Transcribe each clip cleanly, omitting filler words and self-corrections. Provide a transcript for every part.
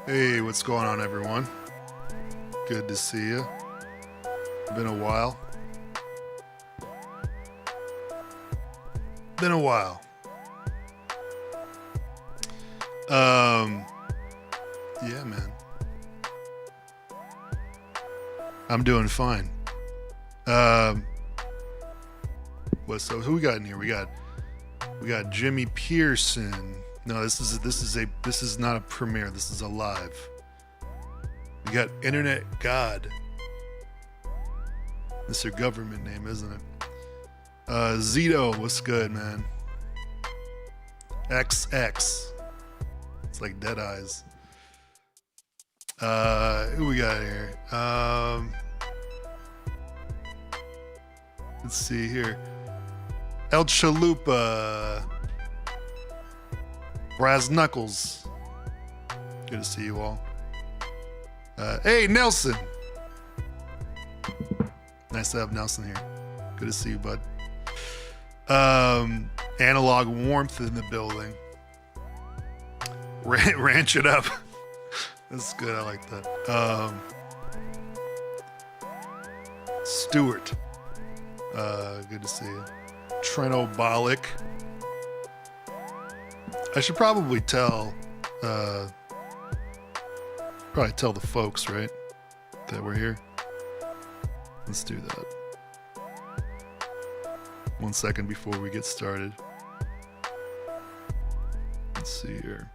Hey, what's going on, everyone? Good to see you. Been a while. Yeah, man. I'm doing fine. Who we got in here? We got Jimmy Pearson. No, this is not a premiere. This is a live. We got Internet God. That's your government name, isn't it? Zito, what's good, man? XX. It's like Dead Eyes. Who we got here? Let's see here. El Chalupa. Brass Knuckles. Good to see you all. Hey, Nelson. Nice to have Nelson here. Good to see you, bud. Analog Warmth in the building. Ranch it up. That's good. I like that. Stewart. Good to see you. Trenobolic. I should probably tell the folks, right, that we're here. Let's do that. 1 second before we get started. Let's see here.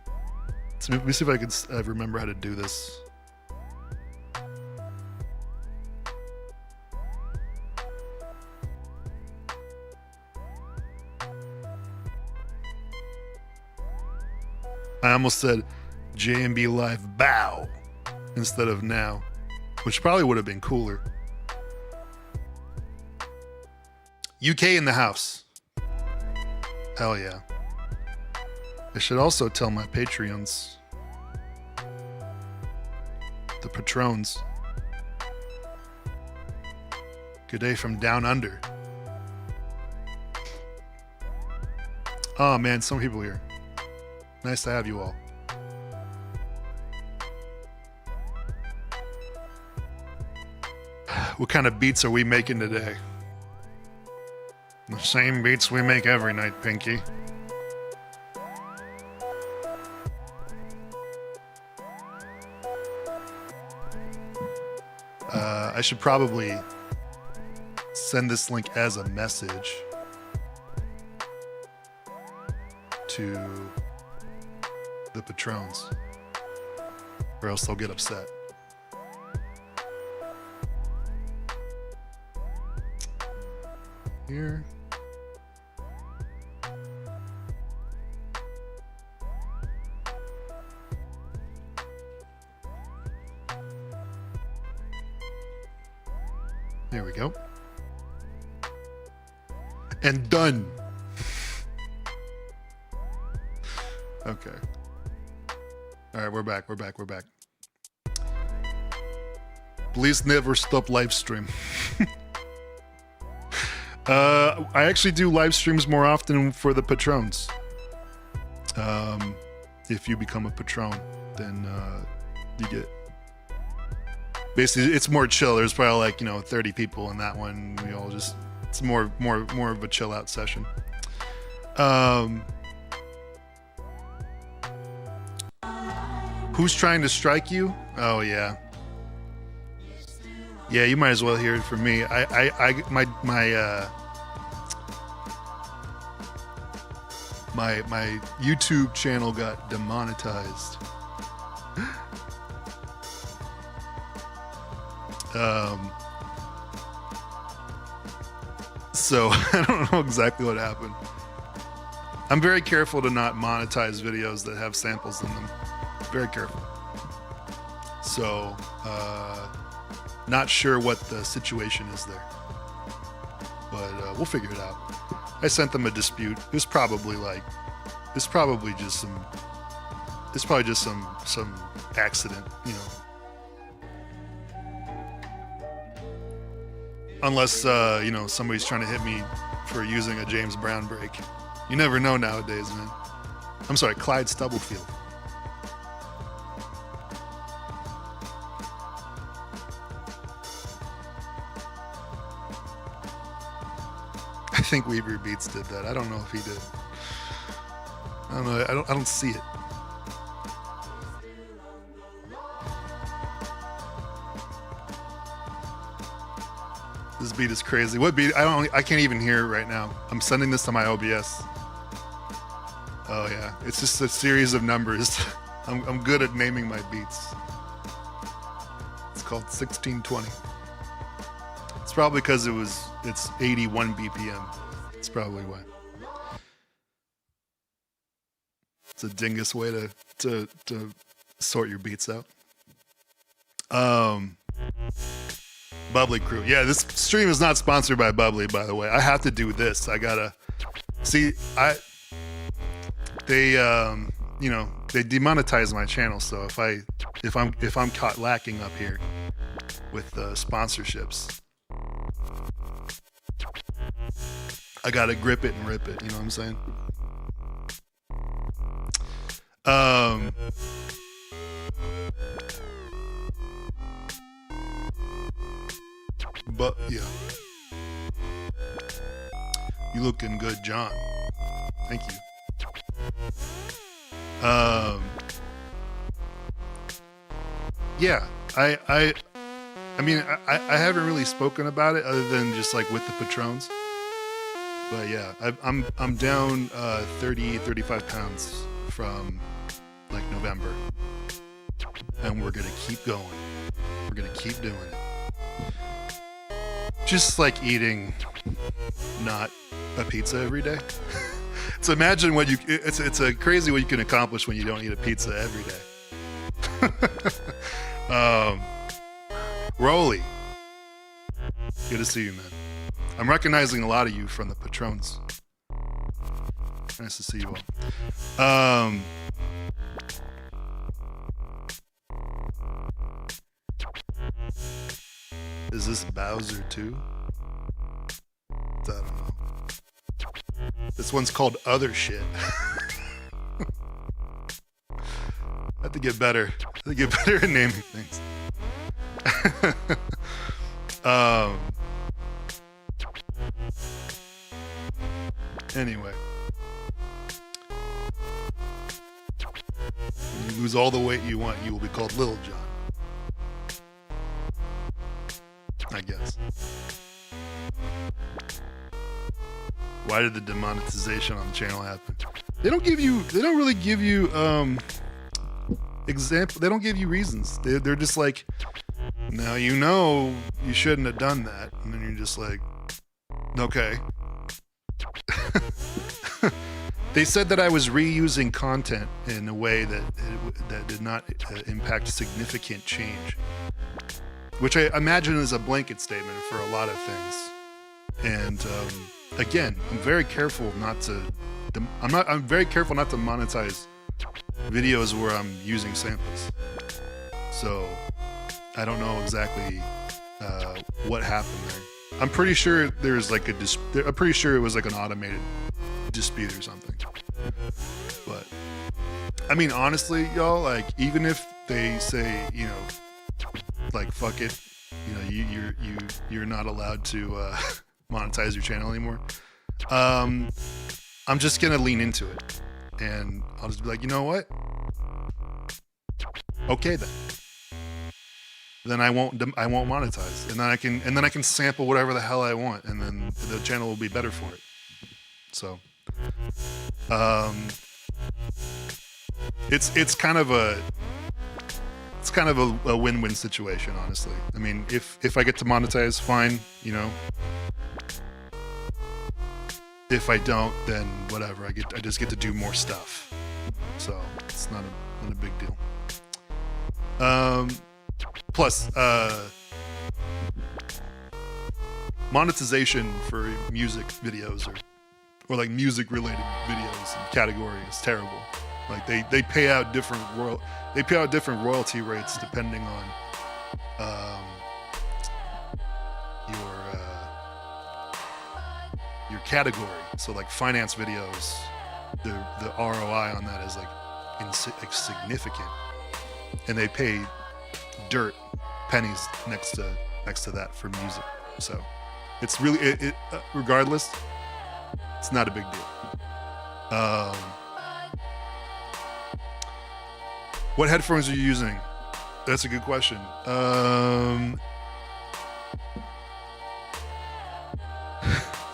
So let me see if I can remember how to do this. I almost said JMB Live bow instead of now, which probably would have been cooler. UK in the house. Hell yeah. I should also tell my Patreons, the patrons. Good day from down under. Oh man, some people here. Nice to have you all. What kind of beats are we making today? The same beats we make every night, Pinky. I should probably send this link as a message to the patrons, or else they'll get upset. Here. There we go. And done. Okay. All right, we're back. Please never stop live stream. I actually do live streams more often for the patrons. If you become a patron, then you get... Basically, it's more chill. There's probably like, 30 people in that one. We all just... It's more of a chill out session. Who's trying to strike you? Oh yeah. Yeah, you might as well hear it from me. My YouTube channel got demonetized. So I don't know exactly what happened. I'm very careful to not monetize videos that have samples in them. Very careful. So, not sure what the situation is there, but we'll figure it out. I sent them a dispute. It's probably just some accident, Unless, somebody's trying to hit me for using a James Brown break. You never know nowadays, man. I'm sorry, Clyde Stubblefield. I think Weaver Beats did that. I don't know if he did. I don't know. I don't see it. This beat is crazy. What beat? I can't even hear it right now. I'm sending this to my OBS. Oh yeah, it's just a series of numbers. I'm good at naming my beats. It's called 1620. It's probably because it's 81 BPM. That's probably why. It's a dingus way to sort your beats out. Bubbly Crew. Yeah, this stream is not sponsored by Bubbly, by the way. I have to do this. I gotta see. They demonetize my channel. So if I'm caught lacking up here with sponsorships, I gotta grip it and rip it. You know what I'm saying? But yeah, you looking good, John. Thank you. Yeah, I mean, I haven't really spoken about it other than just like with the patrons. But yeah, I'm down 35 pounds from like November, and we're gonna keep going. We're gonna keep doing it. Just like eating not a pizza every day. So imagine what it's a crazy what you can accomplish when you don't eat a pizza every day. Rolly, good to see you, man. I'm recognizing a lot of you from the patrons. Nice to see you all. Is this Bowser too? I don't know. This one's called Other Shit. I have to get better. I have to get better at naming things. Anyway. When you lose all the weight you want, you will be called Little John. I guess. Why did the demonetization on the channel happen? They don't really give you example. They don't give you reasons. They're just like, now you know you shouldn't have done that, and then you're just like, okay. They said that I was reusing content in a way that did not impact significant change, which I imagine is a blanket statement for a lot of things. And again, I'm very careful not to monetize videos where I'm using samples. So I don't know exactly what happened there. I'm pretty sure there's like I'm pretty sure it was like an automated dispute or something. But I mean, honestly, y'all, like, even if they say, you know, like, fuck it, you know, you're not allowed to monetize your channel anymore, I'm just gonna lean into it, and I'll just be like, you know what? Okay, then I won't monetize, and then I can sample whatever the hell I want, and then the channel will be better for it. So it's kind of a win-win situation, honestly. I mean, if I get to monetize, fine, you know. If I don't, then whatever. I just get to do more stuff. So it's not a big deal. Plus, monetization for music videos or like music related videos and category is terrible. Like they pay out different royalty rates depending on your category. So like finance videos, the ROI on that is like significant, and they pay dirt pennies next to that for music. So it's really regardless, it's not a big deal. What headphones are you using? That's a good question.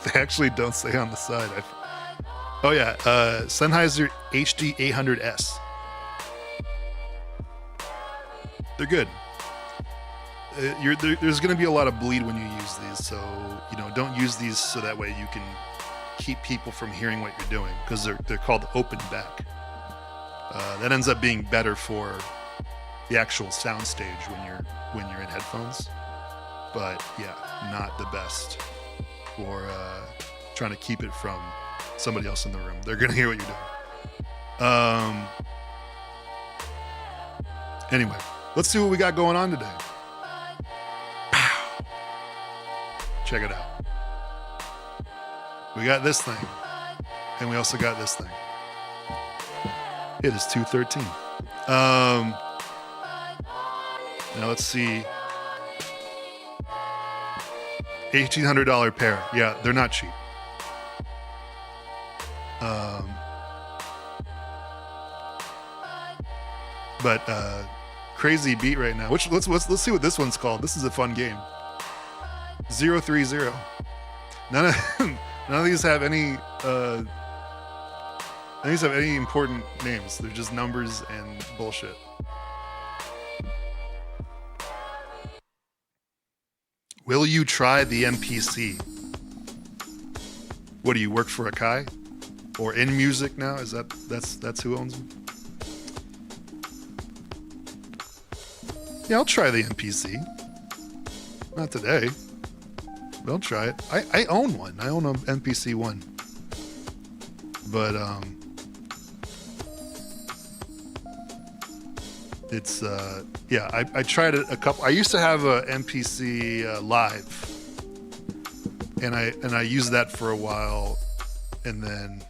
They actually don't say on the side. Oh yeah, Sennheiser HD 800S. They're good. There's going to be a lot of bleed when you use these, so you know, don't use these so that way you can keep people from hearing what you're doing, because they're called open back. That ends up being better for the actual sound stage when you're in headphones, but yeah, not the best for trying to keep it from somebody else in the room. They're gonna hear what you're doing. Anyway, let's see what we got going on today. Pow. Check it out. We got this thing, and we also got this thing. It is 213. Now let's see. $1,800 pair. Yeah, they're not cheap. But crazy beat right now. Which let's see what this one's called. This is a fun game. 030. None of these have any important names. They're just numbers and bullshit. Will you try the MPC? What do you work for, a Kai? Or in music now? That's who owns them? Yeah, I'll try the MPC. Not today. But I'll try it. I own one. I own an MPC one. But it's yeah, I tried it a couple. I used to have a MPC live, and I used that for a while and then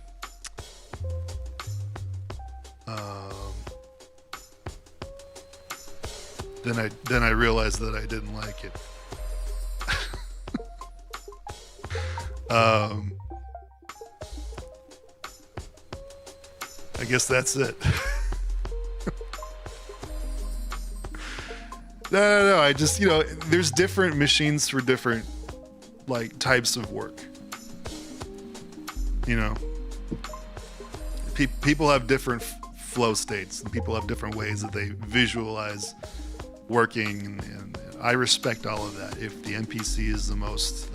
then I realized that I didn't like it. I guess that's it. No. I just, there's different machines for different like types of work. People have different flow states, and people have different ways that they visualize working, and I respect all of that. If the MPC is the most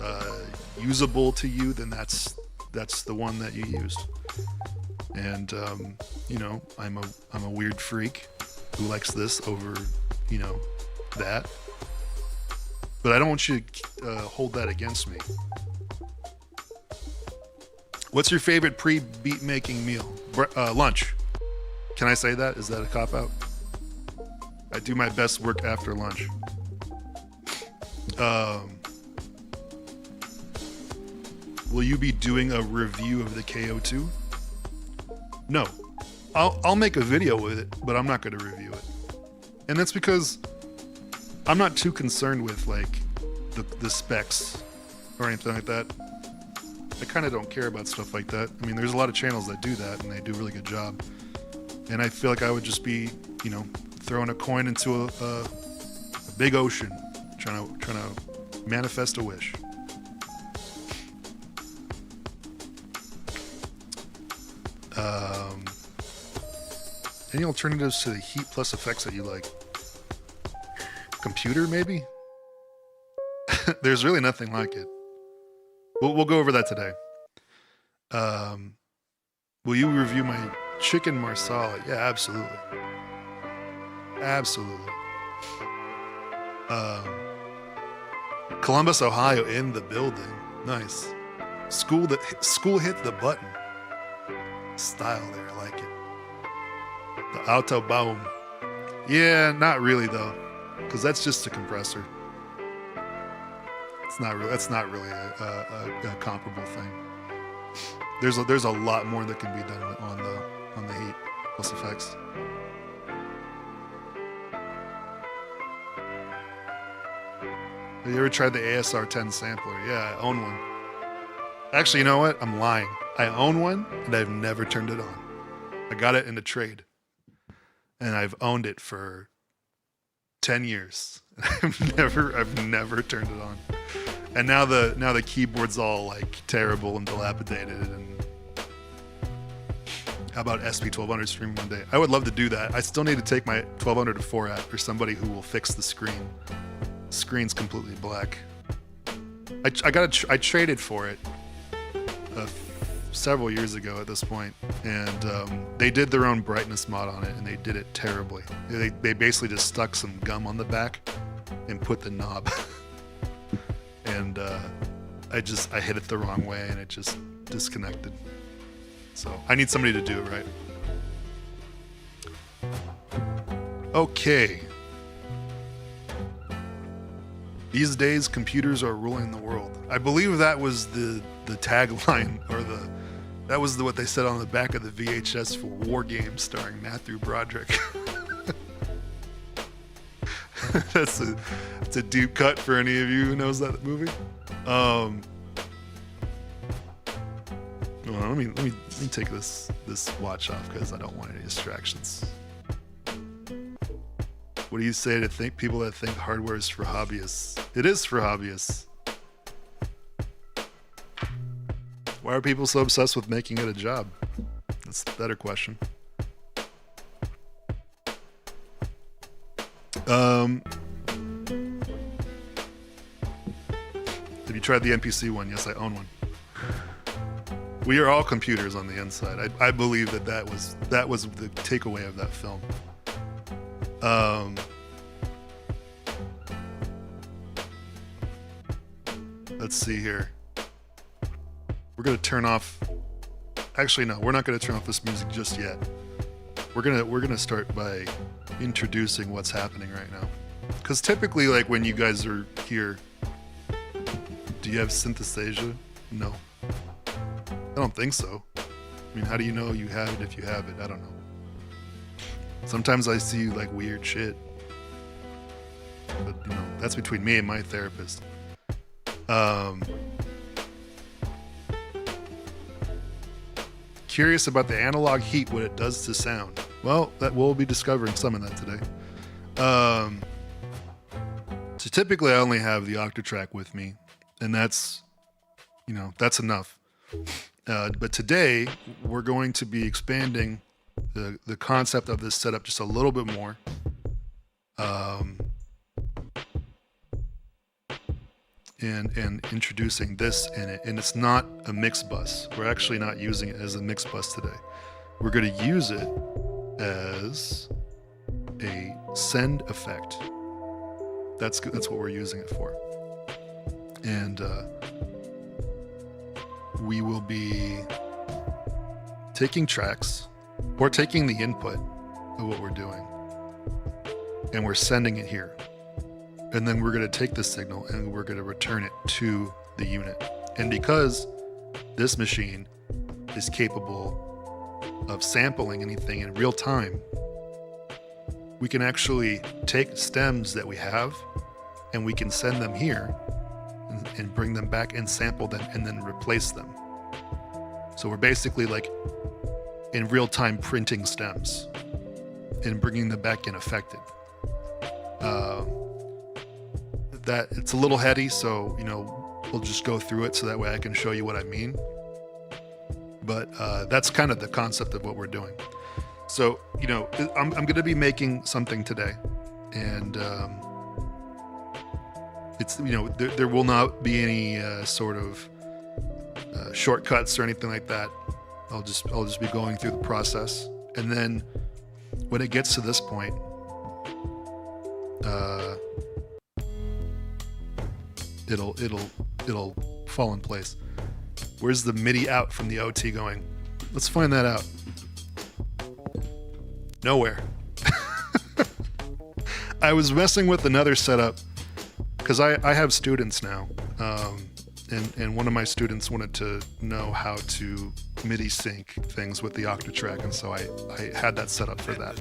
usable to you, then that's the one that you used. And I'm a weird freak who likes this over that, but I don't want you to hold that against me. What's your favorite pre-beat making meal? Lunch. Can I say that? Is that a cop-out? I do my best work after lunch. Will you be doing a review of the KO2? No. I'll make a video with it, but I'm not going to review it. And that's because I'm not too concerned with like the specs or anything like that. I kind of don't care about stuff like that. I mean, there's a lot of channels that do that, and they do a really good job. And I feel like I would just be, throwing a coin into a big ocean, trying to manifest a wish. Any alternatives to the heat plus effects that you like? Computer, maybe? There's really nothing like it. We'll go over that today. Will you review my chicken marsala? Yeah, absolutely. Absolutely. Columbus, Ohio, in the building. Nice. School hit the button. Style there, I like it. The Autobahn. Yeah, not really though, because that's just a compressor. That's not really a comparable thing. There's a lot more that can be done on the heat plus effects. Have you ever tried the ASR 10 sampler? Yeah, I own one. Actually, you know what? I'm lying. I own one and I've never turned it on. I got it in a trade, and I've owned it for 10 years. I've never turned it on. And now the keyboard's all like terrible and dilapidated. And how about SP1200 stream one day? I would love to do that. I still need to take my 1200 to 4-at or somebody who will fix the screen. The screen's completely black. I traded for it several years ago at this point, and they did their own brightness mod on it, and they did it terribly. They basically just stuck some gum on the back and put the knob. And I hit it the wrong way, and it just disconnected. So I need somebody to do it right. Okay. These days, computers are ruling the world. I believe that was the tagline, or that was what they said on the back of the VHS for War Games starring Matthew Broderick. That's a deep cut for any of you who knows that movie. Well, let me take this watch off because I don't want any distractions. What do you say to people that think hardware is for hobbyists? It is for hobbyists. Why are people so obsessed with making it a job? That's the better question. Have you tried the NPC one? Yes, I own one. We are all computers on the inside. I believe that was the takeaway of that film. Let's see here. We're gonna turn off. Actually, no, we're not gonna turn off this music just yet. We're gonna start by introducing what's happening right now. Because typically, like when you guys are here, do you have synthesizer? No. I don't think so. I mean, how do you know you have it if you have it? I don't know. Sometimes I see like weird shit, but you know, that's between me and my therapist. Curious about the analog heat, what it does to sound. Well, that we'll be discovering some of that today. So typically I only have the Octatrack with me, and that's, you know, that's enough. But today we're going to be expanding the concept of this setup just a little bit more. And introducing this in it, and it's not a mix bus. We're actually not using it as a mix bus today. We're going to use it as a send effect. That's what we're using it for. And we will be taking tracks or taking the input of what we're doing, and we're sending it here. And then we're going to take the signal and we're going to return it to the unit. And because this machine is capable of sampling anything in real time, we can actually take stems that we have and we can send them here and bring them back and sample them and then replace them. So we're basically like in real time printing stems and bringing them back in affected. That it's a little heady, so you know we'll just go through it so that way I can show you what I mean. But that's kind of the concept of what we're doing. So you know I'm going to be making something today, and it's, you know, there will not be any sort of shortcuts or anything like that. I'll just be going through the process, and then when it gets to this point, it'll fall in place. Where's the MIDI out from the OT going? Let's find that out. Nowhere. I was messing with another setup because I have students now, and one of my students wanted to know how to MIDI sync things with the Octatrack, and so I had that set up for that.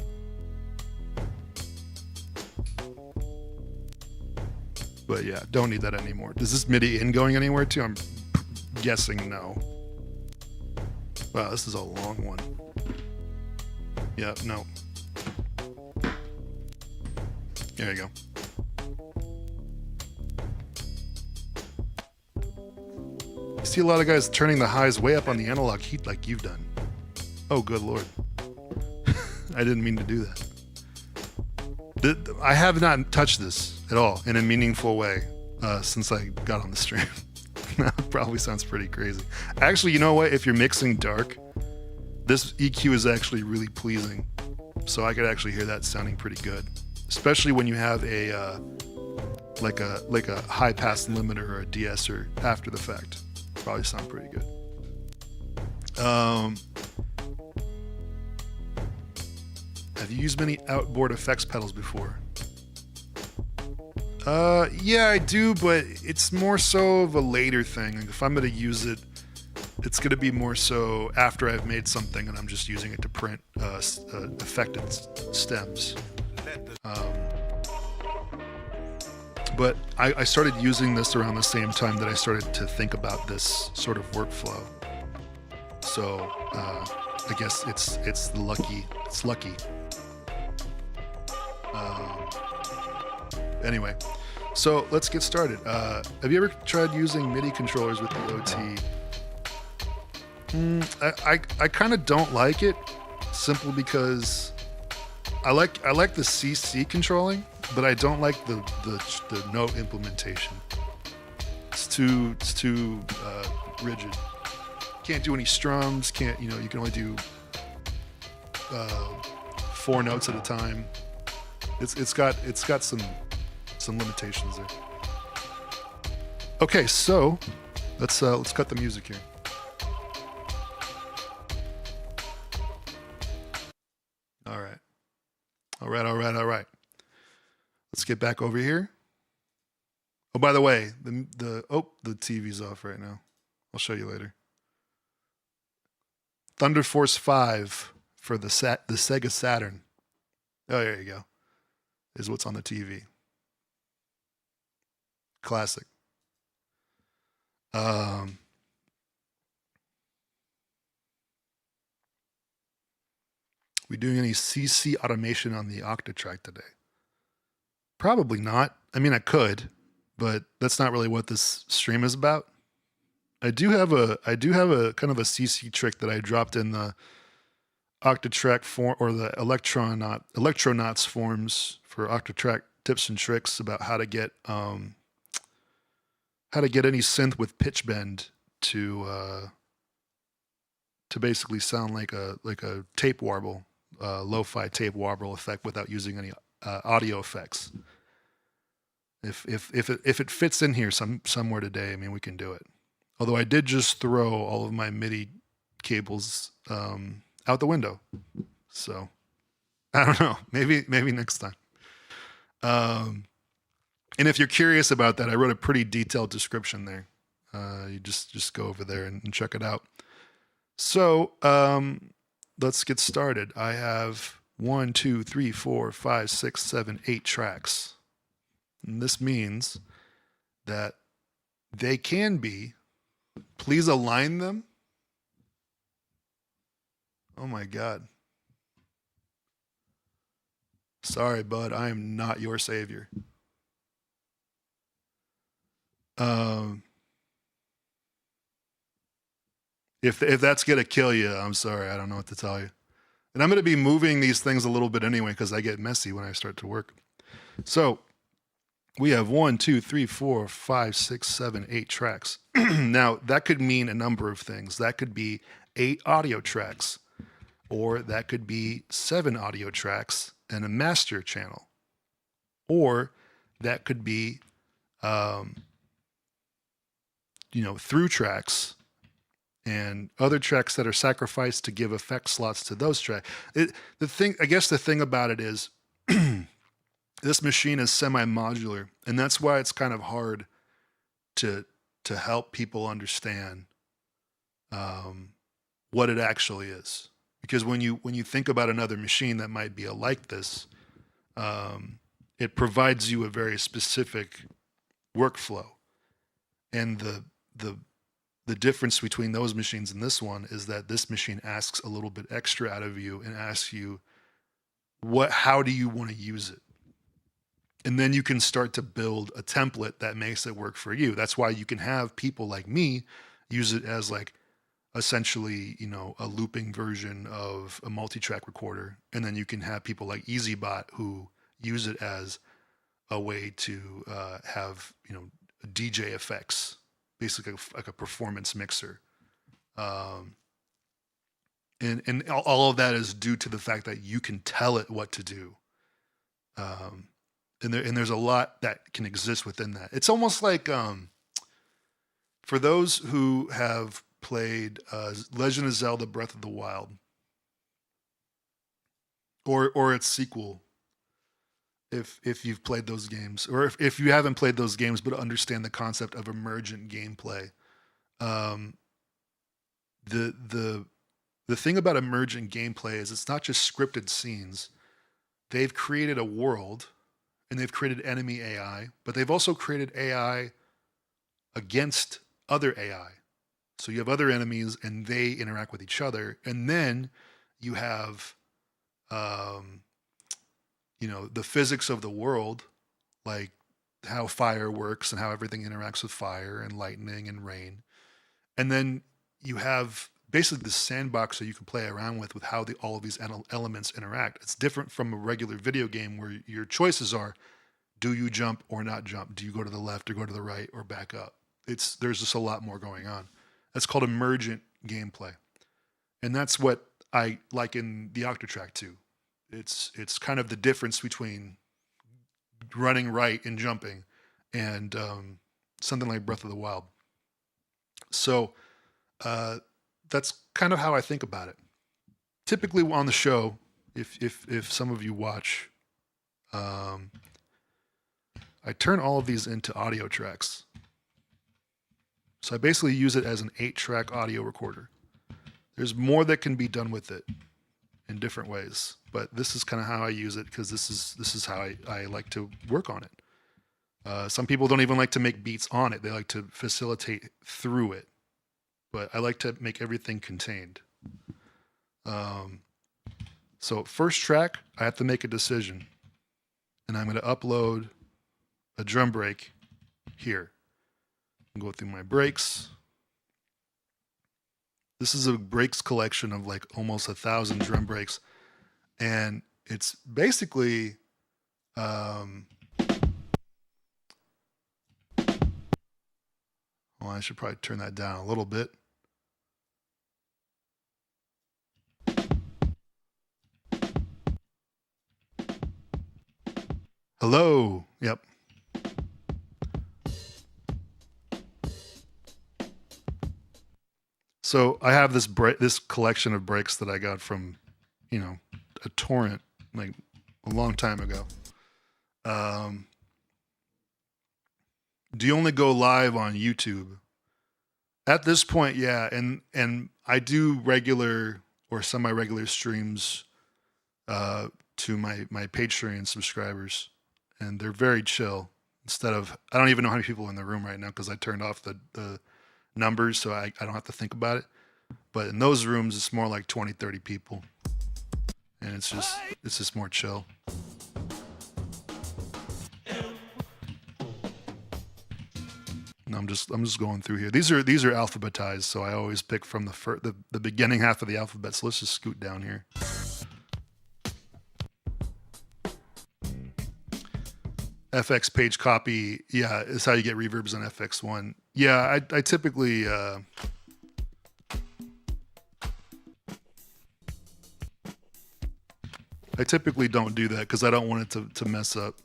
But yeah, don't need that anymore. Is this MIDI in going anywhere too? I'm guessing no. Wow, this is a long one. Yeah, no. There you go. I see a lot of guys turning the highs way up on the analog heat like you've done. Oh, good Lord. I didn't mean to do that. I have not touched this at all in a meaningful way since I got on the stream. That probably sounds pretty crazy. Actually, you know what? If you're mixing dark, this EQ is actually really pleasing. So I could actually hear that sounding pretty good, especially when you have a like a high pass limiter or a de-esser after the fact. Probably sound pretty good. Have you used many outboard effects pedals before? Yeah, I do, but it's more so of a later thing. If I'm going to use it, it's going to be more so after I've made something and I'm just using it to print affected stems. But I started using this around the same time that I started to think about this sort of workflow. So I guess it's lucky. It's lucky. Anyway, so let's get started. Have you ever tried using MIDI controllers with the OT? I kind of don't like it, simply because I like the CC controlling, but I don't like the note implementation. It's too rigid. Can't do any strums. You can only do 4 notes at a time. It's got some limitations there. Okay, so let's cut the music here. All right. Let's get back over here. Oh, by the way, the TV's off right now. I'll show you later. Thunder Force 5 for the Sega Saturn. Oh, there you go. Is what's on the TV. Classic. We doing any CC automation on the Octatrack today? Probably not. I mean, I could, but that's not really what this stream is about. I do have a kind of a CC trick that I dropped in the Octatrack form or the Electronauts forms for Octatrack tips and tricks about how to get any synth with pitch bend to basically sound like a tape warble, lo-fi tape warble effect without using any audio effects. If it fits in here somewhere today, I mean, we can do it. Although I did just throw all of my MIDI cables out the window, so I don't know. Maybe next time. And if you're curious about that, I wrote a pretty detailed description there. You just go over there and check it out. So let's get started. I have 1, 2, 3, 4, 5, 6, 7, 8 tracks. And this means that they can be, please align them. Oh my God. Sorry, bud, I am not your savior. If that's gonna kill you, I'm sorry, I don't know what to tell you. And I'm gonna be moving these things a little bit anyway because I get messy when I start to work. So we have 1, 2, 3, 4, 5, 6, 7, 8 tracks. Now that could mean a number of things. That could be 8 audio tracks, or that could be 7 audio tracks and a master channel, or that could be, through tracks and other tracks that are sacrificed to give effect slots to those tracks. The thing about it is this machine is semi-modular, and that's why it's kind of hard to help people understand what it actually is. Because when you think about another machine that might be like this, it provides you a very specific workflow, and the difference between those machines and this one is that this machine asks a little bit extra out of you and asks you how do you want to use it? And then you can start to build a template that makes it work for you. That's why you can have people like me use it as like essentially, a looping version of a multi-track recorder. And then you can have people like EasyBot who use it as a way to have, DJ effects, basically like a performance mixer. And all of that is due to the fact that you can tell it what to do. And there's a lot that can exist within that. It's almost like, for those who have played Legend of Zelda Breath of the Wild, or its sequel, if you've played those games, or if you haven't played those games but understand the concept of emergent gameplay, the thing about emergent gameplay is it's not just scripted scenes. They've created a world, and they've created enemy AI, but they've also created AI against other AI. So you have other enemies and they interact with each other. And then you have, the physics of the world, like how fire works and how everything interacts with fire and lightning and rain. And then you have basically the sandbox that you can play around with how all of these elements interact. It's different from a regular video game where your choices are, do you jump or not jump? Do you go to the left or go to the right or back up? There's just a lot more going on. That's called emergent gameplay. And that's what I like in the Octatrack too. It's kind of the difference between running right and jumping and something like Breath of the Wild. So that's kind of how I think about it. Typically on the show, if some of you watch, I turn all of these into audio tracks. So I basically use it as an 8-track audio recorder. There's more that can be done with it in different ways, but this is kind of how I use it because this is how I like to work on it. Some people don't even like to make beats on it; they like to facilitate through it. But I like to make everything contained. So first track, I have to make a decision, and I'm going to upload a drum break here. Go through my breaks. This is a breaks collection of like almost 1,000 drum breaks, and it's basically well, I should probably turn that down a little bit. Hello. Yep. So I have this collection of breaks that I got from, a torrent like a long time ago. Do you only go live on YouTube? At this point, yeah, and I do regular or semi-regular streams to my Patreon subscribers, and they're very chill. Instead of, I don't even know how many people are in the room right now because I turned off the numbers, so I don't have to think about it. But in those rooms, it's more like 20, 30 people, and it's just more chill. And I'm just going through here. These are alphabetized, so I always pick from the beginning half of the alphabet. So let's just scoot down here. FX page copy, yeah, is how you get reverbs on FX1. Yeah, I typically don't do that because I don't want it to mess up.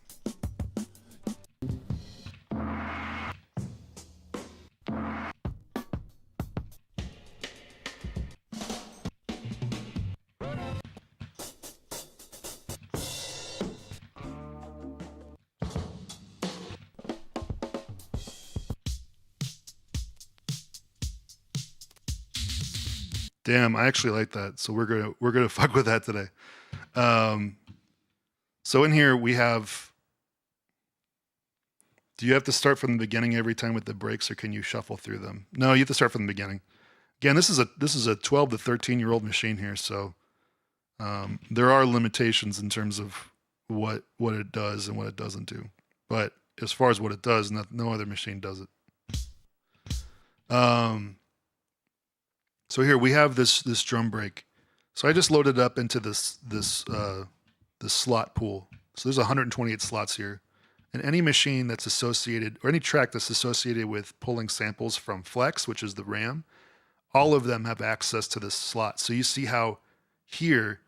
Damn, I actually like that. So we're gonna fuck with that today. So in here we have. Do you have to start from the beginning every time with the breaks, or can you shuffle through them? No, you have to start from the beginning. Again, this is a 12 to 13-year-old machine here, so there are limitations in terms of what it does and what it doesn't do. But as far as what it does, no other machine does it. So here we have this drum break. So I just loaded up into this slot pool. So there's 128 slots here. And any machine that's associated, or any track that's associated with pulling samples from Flex, which is the RAM, all of them have access to this slot. So you see how here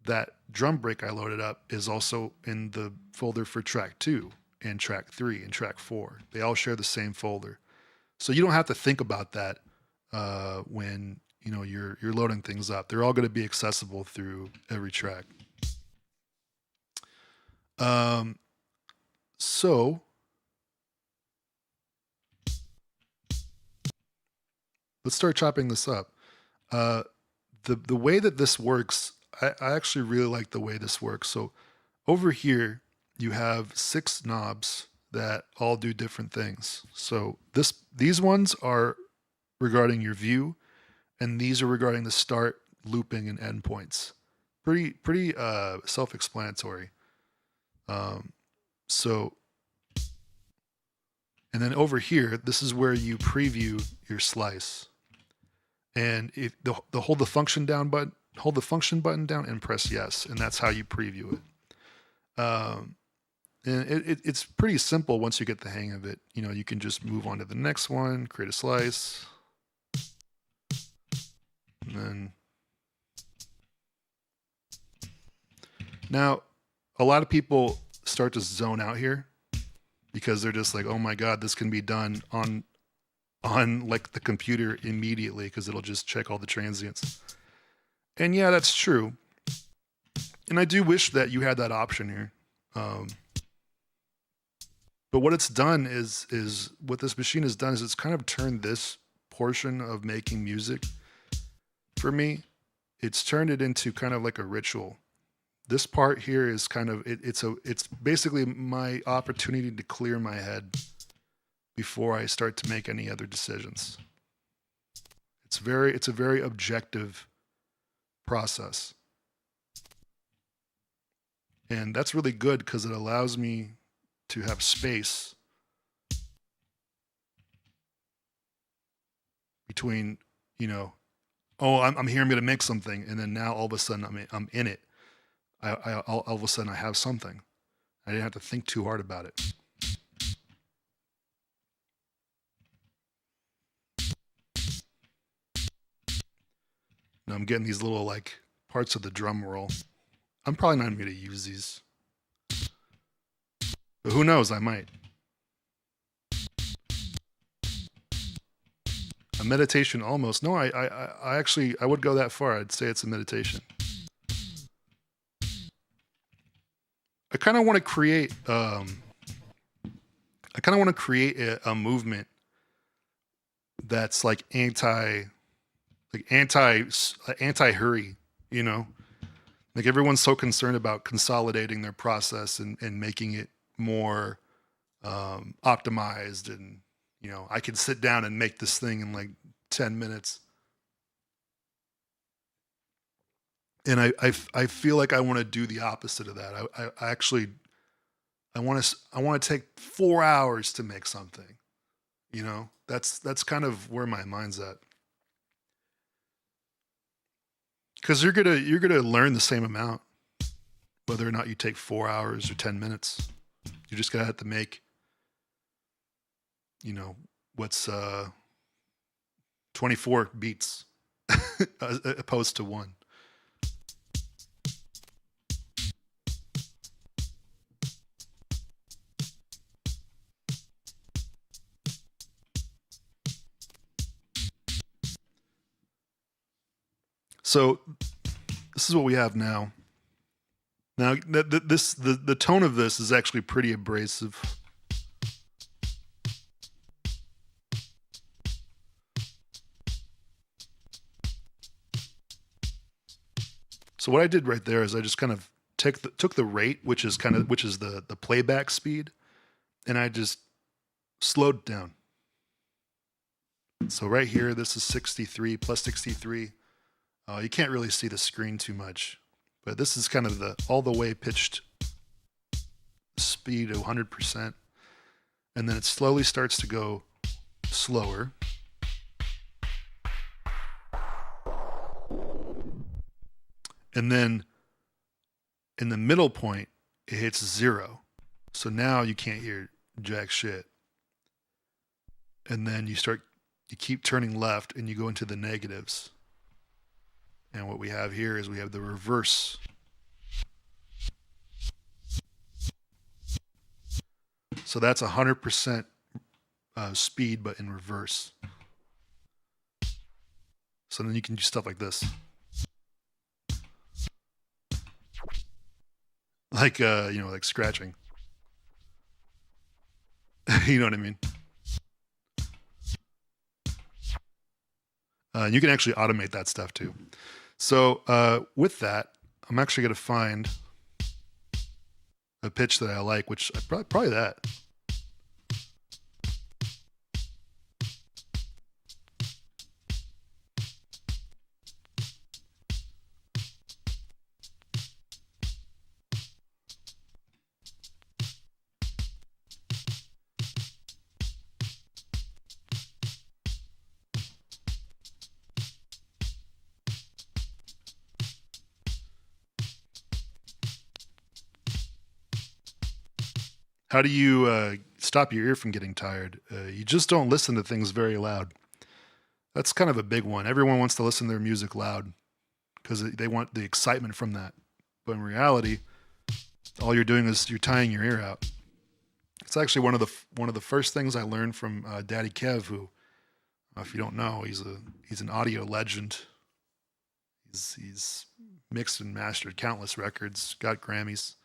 that drum break I loaded up is also in the folder for track 2 and track 3 and track 4. They all share the same folder. So you don't have to think about that when you're loading things up. They're all going to be accessible through every track. So let's start chopping this up. The way that this works, I actually really like the way this works. So over here, you have 6 knobs that all do different things. So these ones are regarding your view, and these are regarding the start, looping, and end points. Pretty self-explanatory. So, and then over here, this is where you preview your slice. And if the hold the function button down and press yes, and that's how you preview it. And it's pretty simple once you get the hang of it. You can just move on to the next one, create a slice. And then now a lot of people start to zone out here because they're just like, oh my God, this can be done on like the computer immediately because it'll just check all the transients. And yeah, that's true. And I do wish that you had that option here. But what it's done is what this machine has done is it's kind of turned this portion of making music for me. It's turned it into kind of like a ritual. This part here is kind of it's basically my opportunity to clear my head before I start to make any other decisions. It's a very objective process. And that's really good because it allows me to have space between, you know, oh, I'm here, I'm going to make something. And then now all of a sudden I'm in it. All of a sudden I have something. I didn't have to think too hard about it. Now I'm getting these little like parts of the drum roll. I'm probably not going to use these, but who knows? I might. A meditation almost. No, I actually, I would go that far. I'd say it's a meditation. I kind of want to create, I kind of want to create a movement that's like anti-hurry, you know? Like everyone's so concerned about consolidating their process and making it more optimized, and you know, I can sit down and make this thing in like 10 minutes. And I feel like I want to do the opposite of that. I actually I want to take 4 hours to make something. You know, that's kind of where my mind's at. Because you're gonna learn the same amount whether or not you take 4 hours or 10 minutes. You just gotta have to make, you know, what's 24 beats opposed to one. So this is what we have now. Now the tone of this is actually pretty abrasive. So what I did right there is I just kind of took the rate, which is the playback speed, and I just slowed down. So right here, this is 63 plus 63. You can't really see the screen too much, but this is kind of the all the way pitched speed of 100%, and then it slowly starts to go slower. And then in the middle point, it hits 0. So now you can't hear jack shit. And then you keep turning left and you go into the negatives. And what we have here is we have the reverse. So that's 100% speed, but in reverse. So then you can do stuff like this. Like, you know, like scratching. You know what I mean? You can actually automate that stuff too. So with that, I'm actually going to find a pitch that I like, which probably that. How do you stop your ear from getting tired? You just don't listen to things very loud. That's kind of a big one. Everyone wants to listen to their music loud because they want the excitement from that. But in reality, all you're doing is you're tying your ear out. It's actually one of the first things I learned from Daddy Kev, who, if you don't know, he's an audio legend. He's mixed and mastered countless records, got Grammys.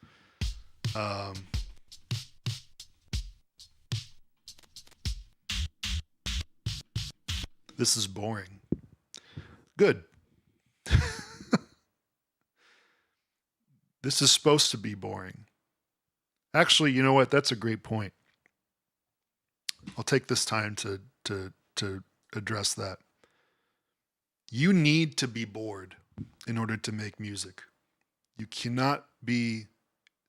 This is boring. Good. This is supposed to be boring. Actually, you know what? That's a great point. I'll take this time to address that. You need to be bored in order to make music. You cannot be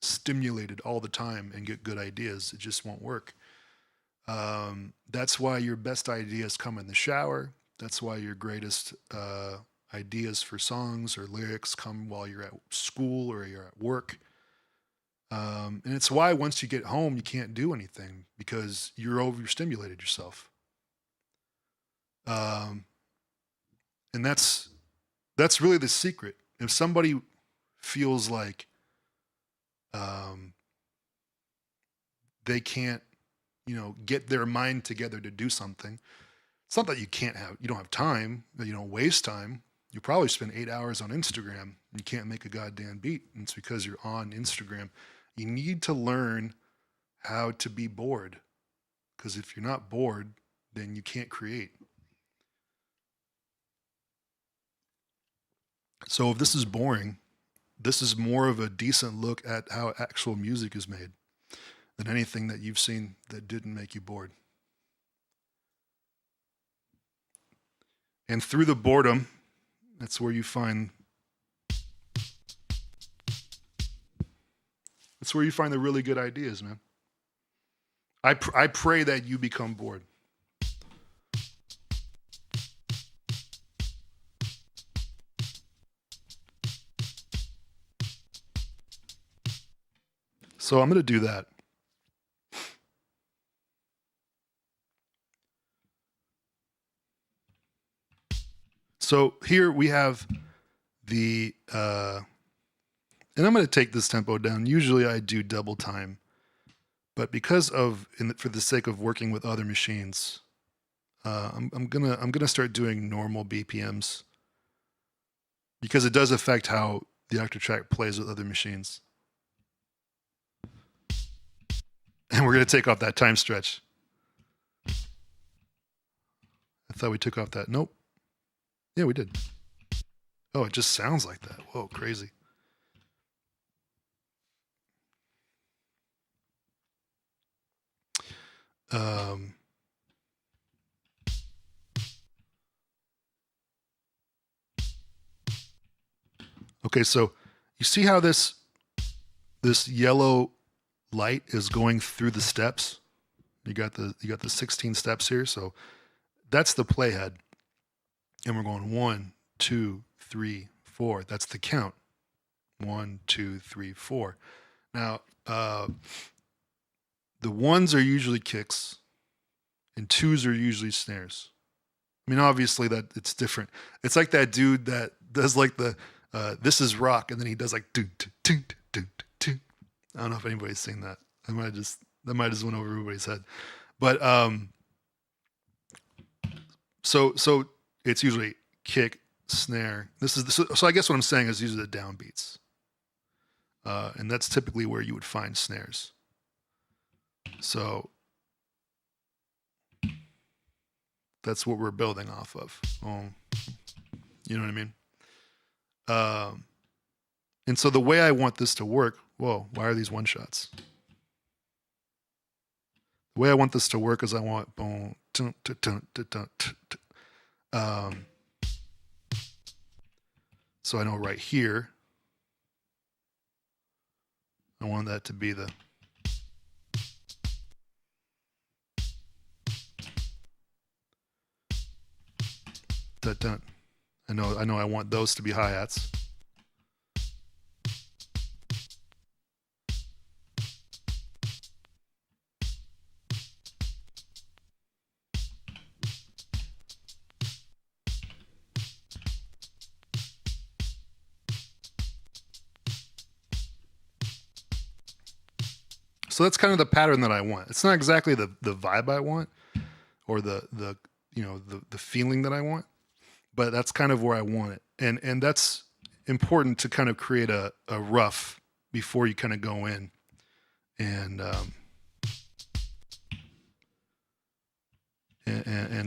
stimulated all the time and get good ideas. It just won't work. That's why your best ideas come in the shower. That's why your greatest ideas for songs or lyrics come while you're at school or you're at work. And it's why once you get home, you can't do anything because you're overstimulated yourself. And that's really the secret. If somebody feels like they can't, get their mind together to do something, it's not that you don't have time, that you don't waste time. You probably spend 8 hours on Instagram and you can't make a goddamn beat. And it's because you're on Instagram. You need to learn how to be bored. Because if you're not bored, then you can't create. So if this is boring, this is more of a decent look at how actual music is made than anything that you've seen that didn't make you bored. And through the boredom, that's where you find the really good ideas, man. I pray that you become bored. So I'm going to do that. So here we have the, and I'm going to take this tempo down. Usually I do double time, but because for the sake of working with other machines, I'm gonna start doing normal BPMs because it does affect how the Octatrack plays with other machines. And we're gonna take off that time stretch. I thought we took off that. Nope. Yeah, we did. Oh, it just sounds like that. Whoa, crazy. Okay, so you see how this yellow light is going through the steps? You got the 16 steps here, so that's the playhead. And we're going 1, 2, 3, 4. That's the count. 1, 2, 3, 4. Now, the ones are usually kicks, and twos are usually snares. I mean, obviously that it's different. It's like that dude that does like the "This Is Rock," and then he does like "do do do do do." I don't know if anybody's seen that. That might just went over everybody's head. But so it's usually kick, snare. So I guess what I'm saying is these are the downbeats, and that's typically where you would find snares. So that's what we're building off of. You know what I mean? And so the way I want this to work, whoa, why are these one shots? The way I want this to work is I want boom, so I know right here, I want that to be the dun. I know I want those to be hi-hats. So that's kind of the pattern that I want. It's not exactly the vibe I want or the feeling that I want, but that's kind of where I want it. And that's important to kind of create a rough before you kind of go in and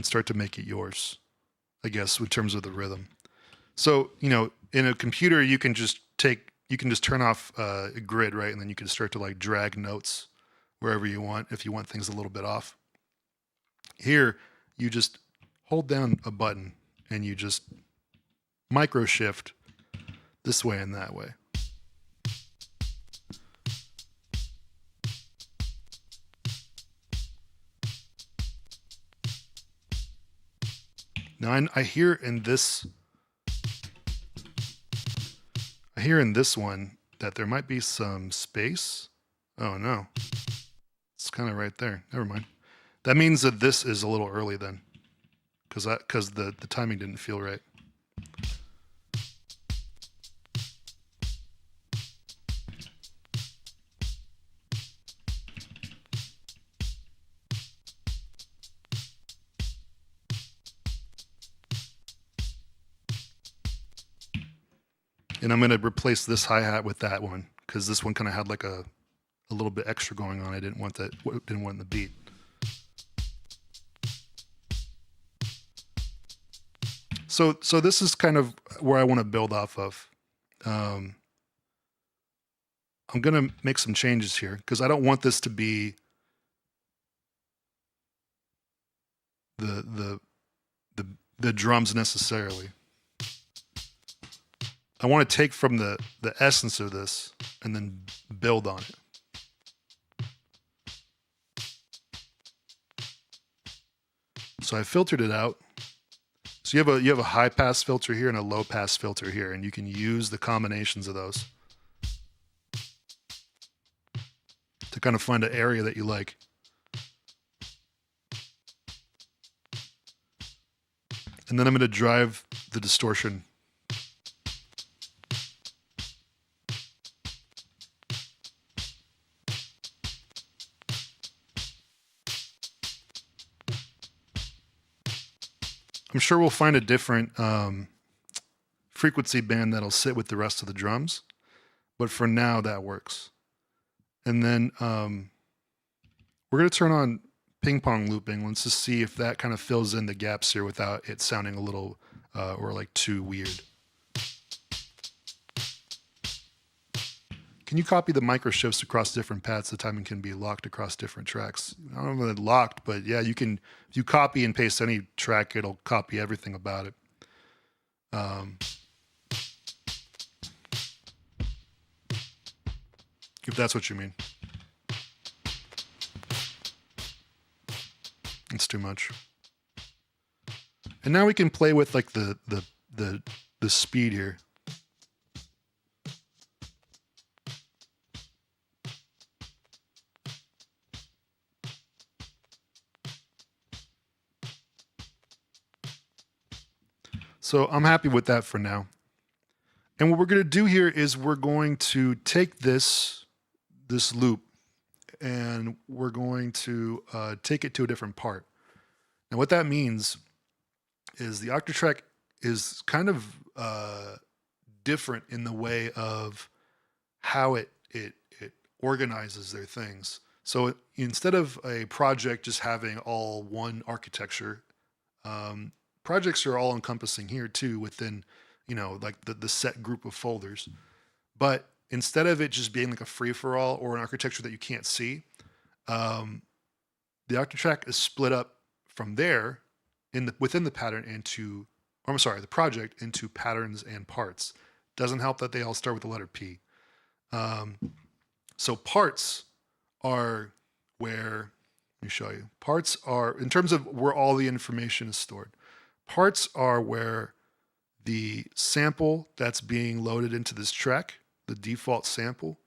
start to make it yours, I guess, in terms of the rhythm. So, in a computer, you can just take you can just turn off a grid, right? And then you can start to like drag notes wherever you want if you want things a little bit off. Here, you just hold down a button and you just micro shift this way and that way. Now I hear in this one that there might be some space. Oh no, it's kind of right there. Never mind. That means that this is a little early then, because the timing didn't feel right. And I'm going to replace this hi-hat with that one because this one kind of had like a little bit extra going on. I didn't want that. Didn't want the beat. So this is kind of where I want to build off of. I'm going to make some changes here because I don't want this to be the drums necessarily. I want to take from the essence of this and then build on it. So I filtered it out. So you have a high pass filter here and a low pass filter here, and you can use the combinations of those to kind of find an area that you like. And then I'm going to drive the distortion. I'm sure we'll find a different frequency band that'll sit with the rest of the drums, but for now that works. And then we're going to turn on ping pong looping. Let's just see if that kind of fills in the gaps here without it sounding a little or like too weird. Can you copy the micro shifts across different pads? The timing can be locked across different tracks. I don't know if it's locked, but yeah, you can. If you copy and paste any track, it'll copy everything about it. If that's what you mean. It's too much. And now we can play with like the speed here. So I'm happy with that for now. And what we're going to do here is we're going to take this loop and we're going to take it to a different part. And what that means is the Octatrack is kind of different in the way of how it organizes their things. So instead of a project just having all one architecture, projects are all encompassing here too within, like the set group of folders. But instead of it just being like a free-for-all or an architecture that you can't see, the Octatrack is split up from there within the pattern the project into patterns and parts. Doesn't help that they all start with the letter P. So parts are where, let me show you. Parts are, in terms of where all the information is stored, parts are where the sample that's being loaded into this track, the default sample,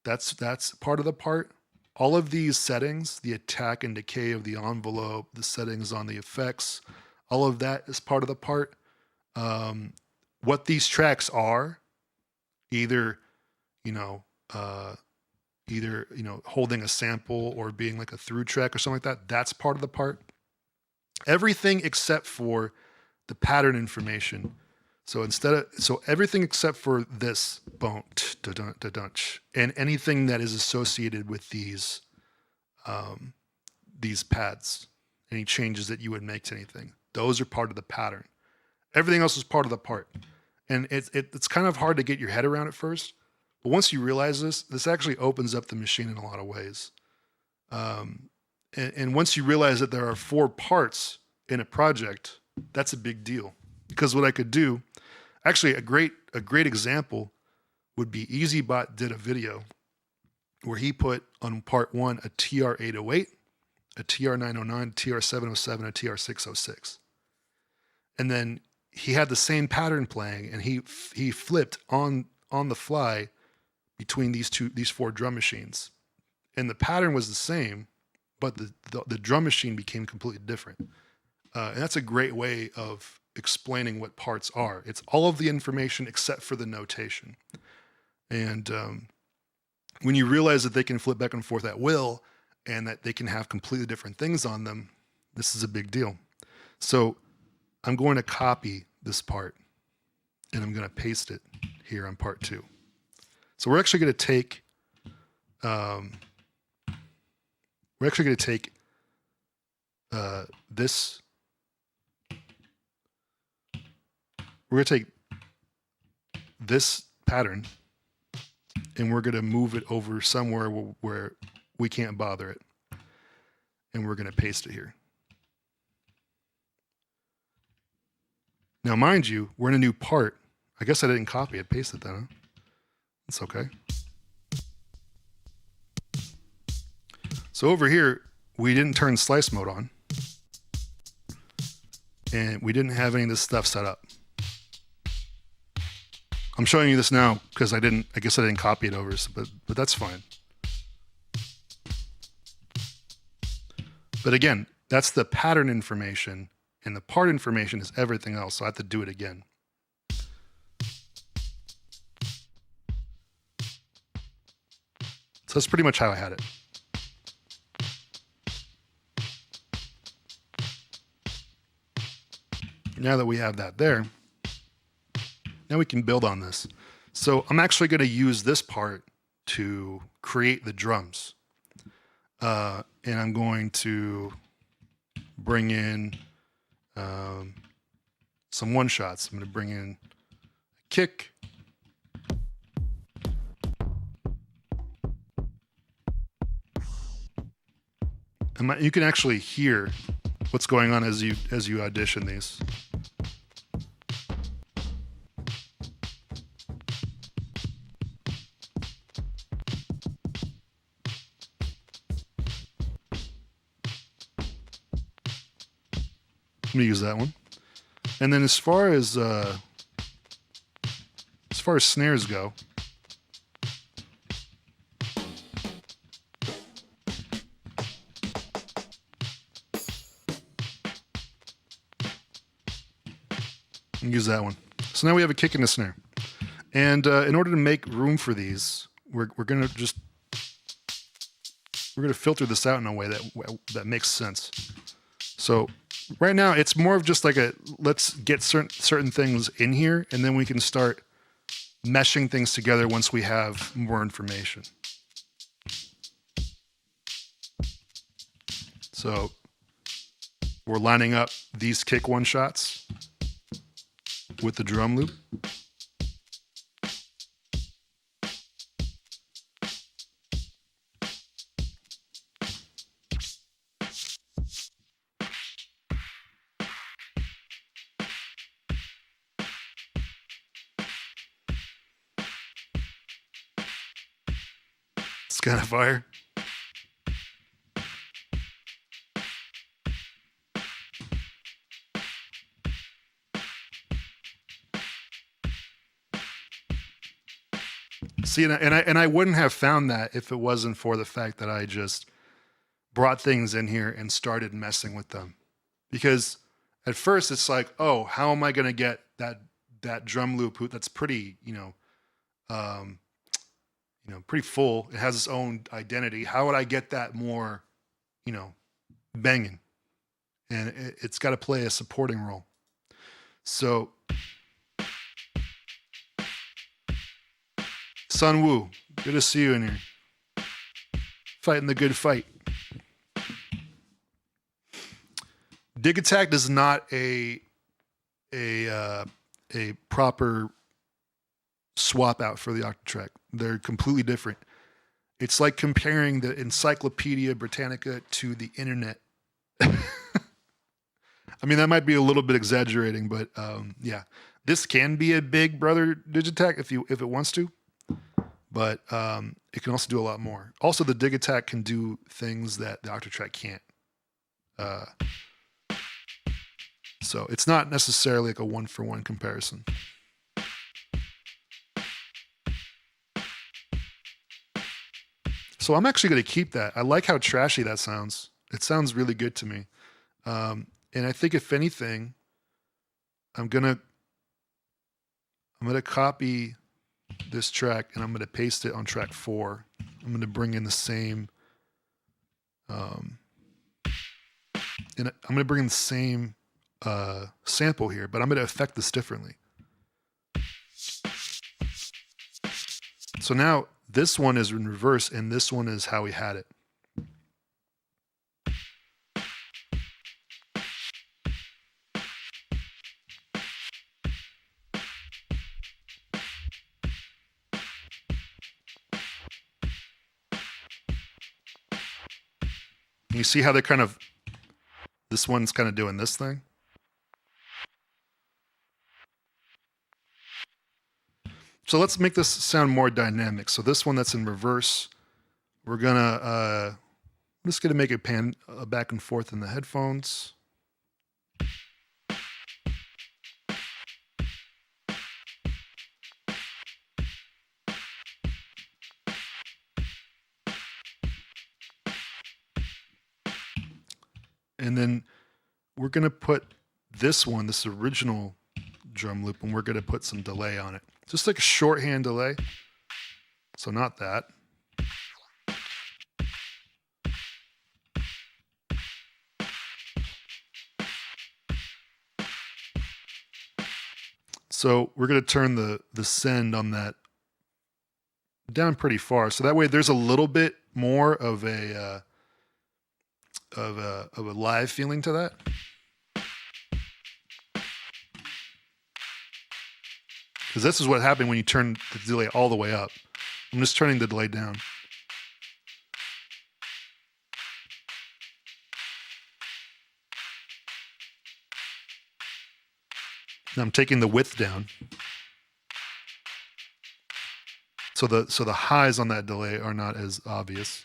that's part of the part. All of these settings, the attack and decay of the envelope, the settings on the effects, all of that is part of the part. What these tracks are, either holding a sample or being like a through track or something like that, that's part of the part. Everything except for the pattern information. So everything except for this and anything that is associated with these pads, any changes that you would make to anything, those are part of the pattern. Everything else is part of the part. And it's kind of hard to get your head around at first. But once you realize this actually opens up the machine in a lot of ways. And once you realize that there are 4 parts in a project, that's a big deal. Because what I could do, actually a great example would be EasyBot did a video where he put on part 1 a TR-808, a TR-909, a TR-707, a TR-606. And then he had the same pattern playing, and he flipped on the fly between these 4 drum machines. And the pattern was the same, but the drum machine became completely different. And that's a great way of explaining what parts are. It's all of the information except for the notation. And when you realize that they can flip back and forth at will and that they can have completely different things on them, this is a big deal. So I'm going to copy this part and I'm going to paste it here on part 2. So we're actually going to take this. We're going to take this pattern and we're going to move it over somewhere where we can't bother it. And we're going to paste it here. Now, mind you, we're in a new part. I guess I didn't copy it, paste it then, huh? It's okay. So over here, we didn't turn slice mode on. And we didn't have any of this stuff set up. I'm showing you this now because I guess I didn't copy it over, but that's fine. But again, that's the pattern information, and the part information is everything else, so I have to do it again. So that's pretty much how I had it. Now that we have that there, now we can build on this. So I'm actually going to use this part to create the drums. And I'm going to bring in some one-shots. I'm going to bring in a kick. And you can actually hear what's going on as you audition these. I'm gonna use that one. And then as far as snares go, use that one. So now we have a kick and a snare. And in order to make room for these, we're gonna filter this out in a way that makes sense. So right now it's more of just like let's get certain things in here, and then we can start meshing things together once we have more information. So we're lining up these kick one shots with the drum loop. It's kind of fire. See, and I wouldn't have found that if it wasn't for the fact that I just brought things in here and started messing with them. Because at first it's like, oh, how am I going to get that drum loop that's pretty, pretty full. It has its own identity. How would I get that more, banging? And it's got to play a supporting role. So Sun Woo, good to see you in here. Fighting the good fight. Dig Attack is not a proper swap out for the Octatrack. They're completely different. It's like comparing the Encyclopedia Britannica to the internet. I mean, that might be a little bit exaggerating, but yeah, this can be a big brother Digitech if it wants to, but it can also do a lot more. Also, the Digitech can do things that the Octatrack can't. So it's not necessarily like a one-for-one comparison. So I'm actually going to keep that. I like how trashy that sounds. It sounds really good to me. And I think if anything, I'm gonna copy this track and I'm gonna paste it on track 4. I'm gonna bring in the same, and I'm gonna bring in the same sample here, but I'm gonna affect this differently. So now this one is in reverse and this one is how we had it. You see how they're kind of, this one's kind of doing this thing? So let's make this sound more dynamic. So this one that's in reverse, we're gonna, I'm just gonna make it pan back and forth in the headphones. And then we're going to put this one, this original drum loop, and we're going to put some delay on it. Just like a shorthand delay. So not that. So we're going to turn the send on that down pretty far. So that way there's a little bit more of a live feeling to that. Because this is what happened when you turn the delay all the way up. I'm just turning the delay down. Now I'm taking the width down. So the highs on that delay are not as obvious.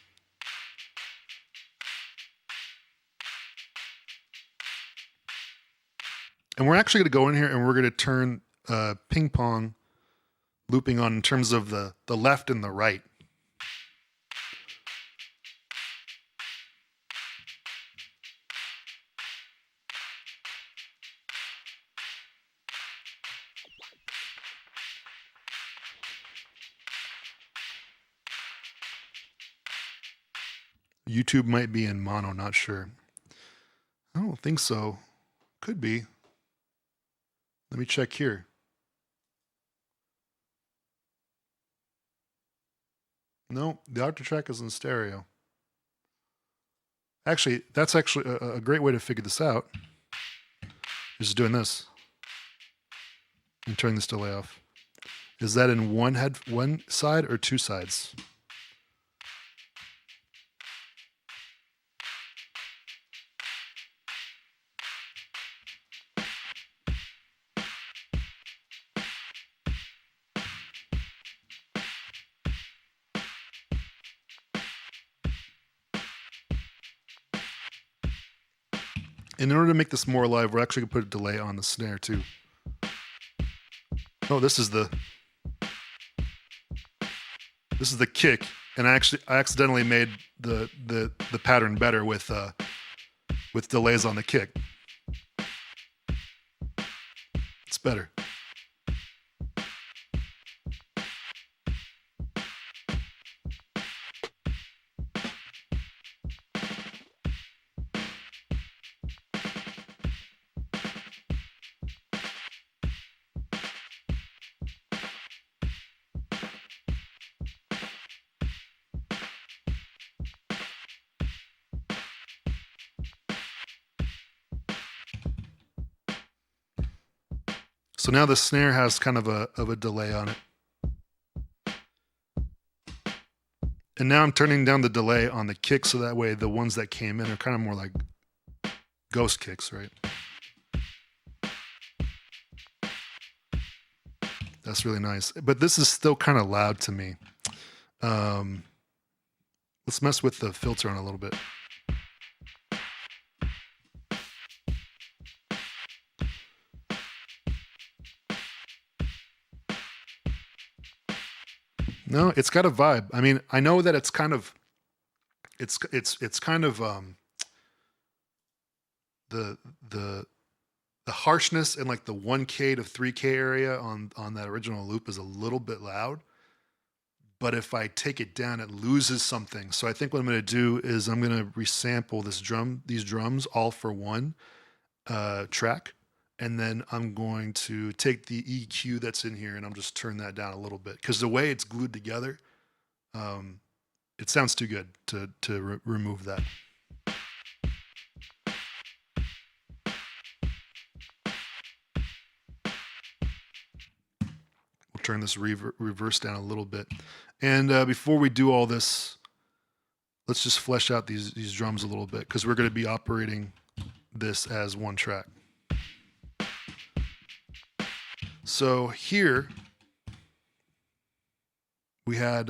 And we're actually going to go in here and we're going to turn ping pong looping on in terms of the left and the right. YouTube might be in mono, not sure. I don't think so. Could be. Let me check here. No, the Octatrack is in stereo. Actually, that's actually a great way to figure this out. Is doing this and turning this delay off. Is that in one side or two sides? And in order to make this more alive, we're actually going to put a delay on the snare too. Oh, this is the kick, and I accidentally made the pattern better with delays on the kick. It's better. So now the snare has kind of a delay on it. And now I'm turning down the delay on the kick so that way the ones that came in are kind of more like ghost kicks, right? That's really nice. But this is still kind of loud to me. Um, let's mess with the filter on a little bit. No, it's got a vibe. I mean, I know that it's kind of it's kind of the the the harshness in like the 1K to 3K area on that original loop is a little bit loud, but if I take it down it loses something. So I think what I'm going to do is I'm going to resample these drums all for one track, and then I'm going to take the EQ that's in here and I'm just turn that down a little bit because the way it's glued together, um, it sounds too good to remove that. We'll turn this reverse down a little bit, and before we do all this, let's just flesh out these drums a little bit because we're going to be operating this as one track. So here we had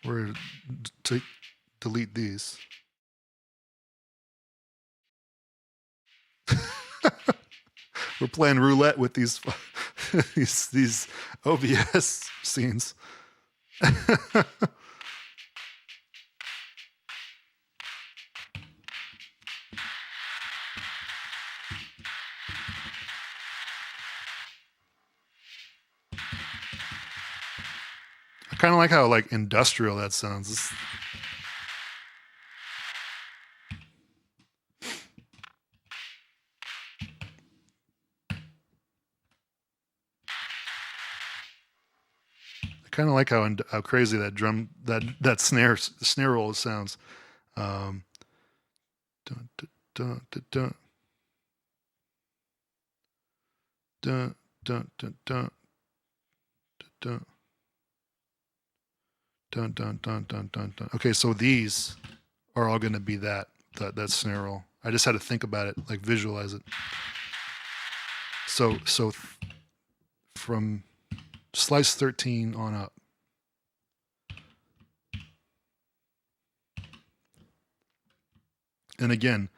we're to delete these. We're playing roulette with these these OBS scenes. I kind of like how like industrial that sounds. Kind of like how crazy that drum that snare roll sounds. Dun, dun, dun, dun, dun, dun, dun, dun, dun, dun, dun, dun, dun, dun, dun. Okay, so these are all going to be that snare roll. I just had to think about it, like visualize it. So from slice 13 on up. And again,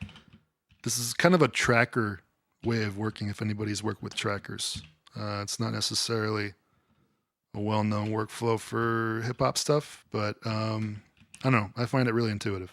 this is kind of a tracker way of working if anybody's worked with trackers. It's not necessarily a well-known workflow for hip-hop stuff, but I don't know. I find it really intuitive.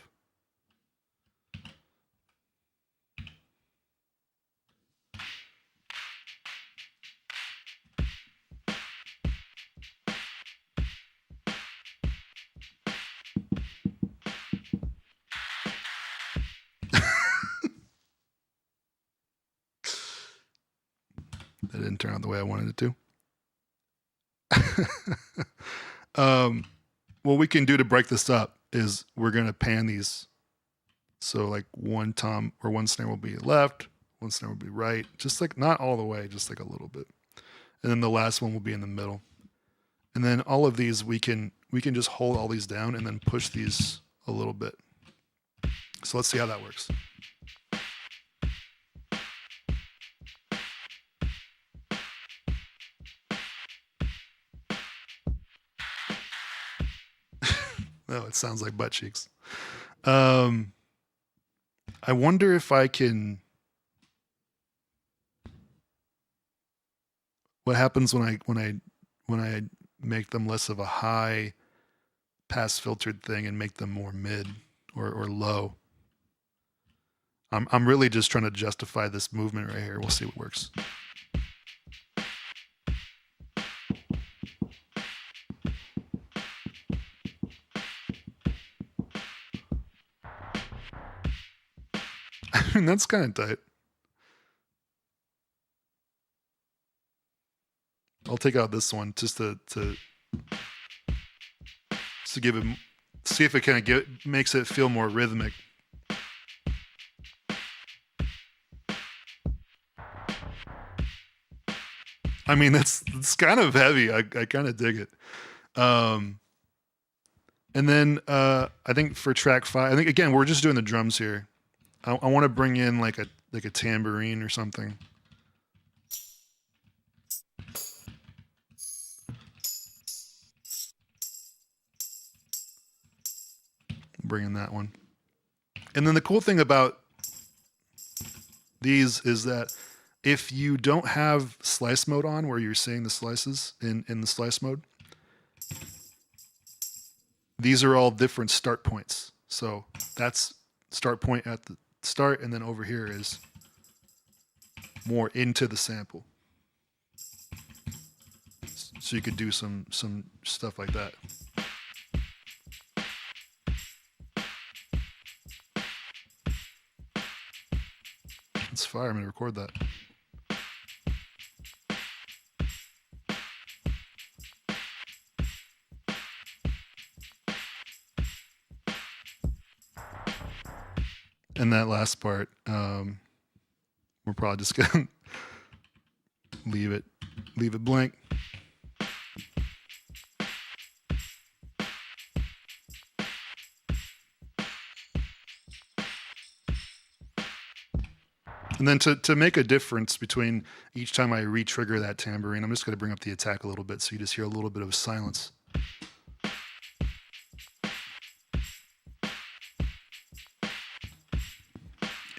That didn't turn out the way I wanted it to. What we can do to break this up is we're going to pan these. So like one tom or one snare will be left, one snare will be right, just like not all the way, just like a little bit. And then the last one will be in the middle. And then all of these we can just hold all these down and then push these a little bit. So let's see how that works. Oh, it sounds like butt cheeks. I wonder if I can. What happens when I make them less of a high pass filtered thing and make them more mid or low? I'm really just trying to justify this movement right here. We'll see what works. I mean, that's kind of tight. I'll take out this one just to give it, see if it kind of makes it feel more rhythmic. I mean, it's kind of heavy. I kind of dig it. Um, and then I think for track 5, I think again we're just doing the drums here. I want to bring in like a tambourine or something. Bring in that one. And then the cool thing about these is that if you don't have slice mode on, where you're seeing the slices in the slice mode, these are all different start points. So that's start point at the start, and then over here is more into the sample. So you could do some stuff like that. It's fire. I'm gonna record that. And that last part, we're probably just gonna leave it blank. And then to make a difference between each time I re-trigger that tambourine, I'm just going to bring up the attack a little bit so you just hear a little bit of silence.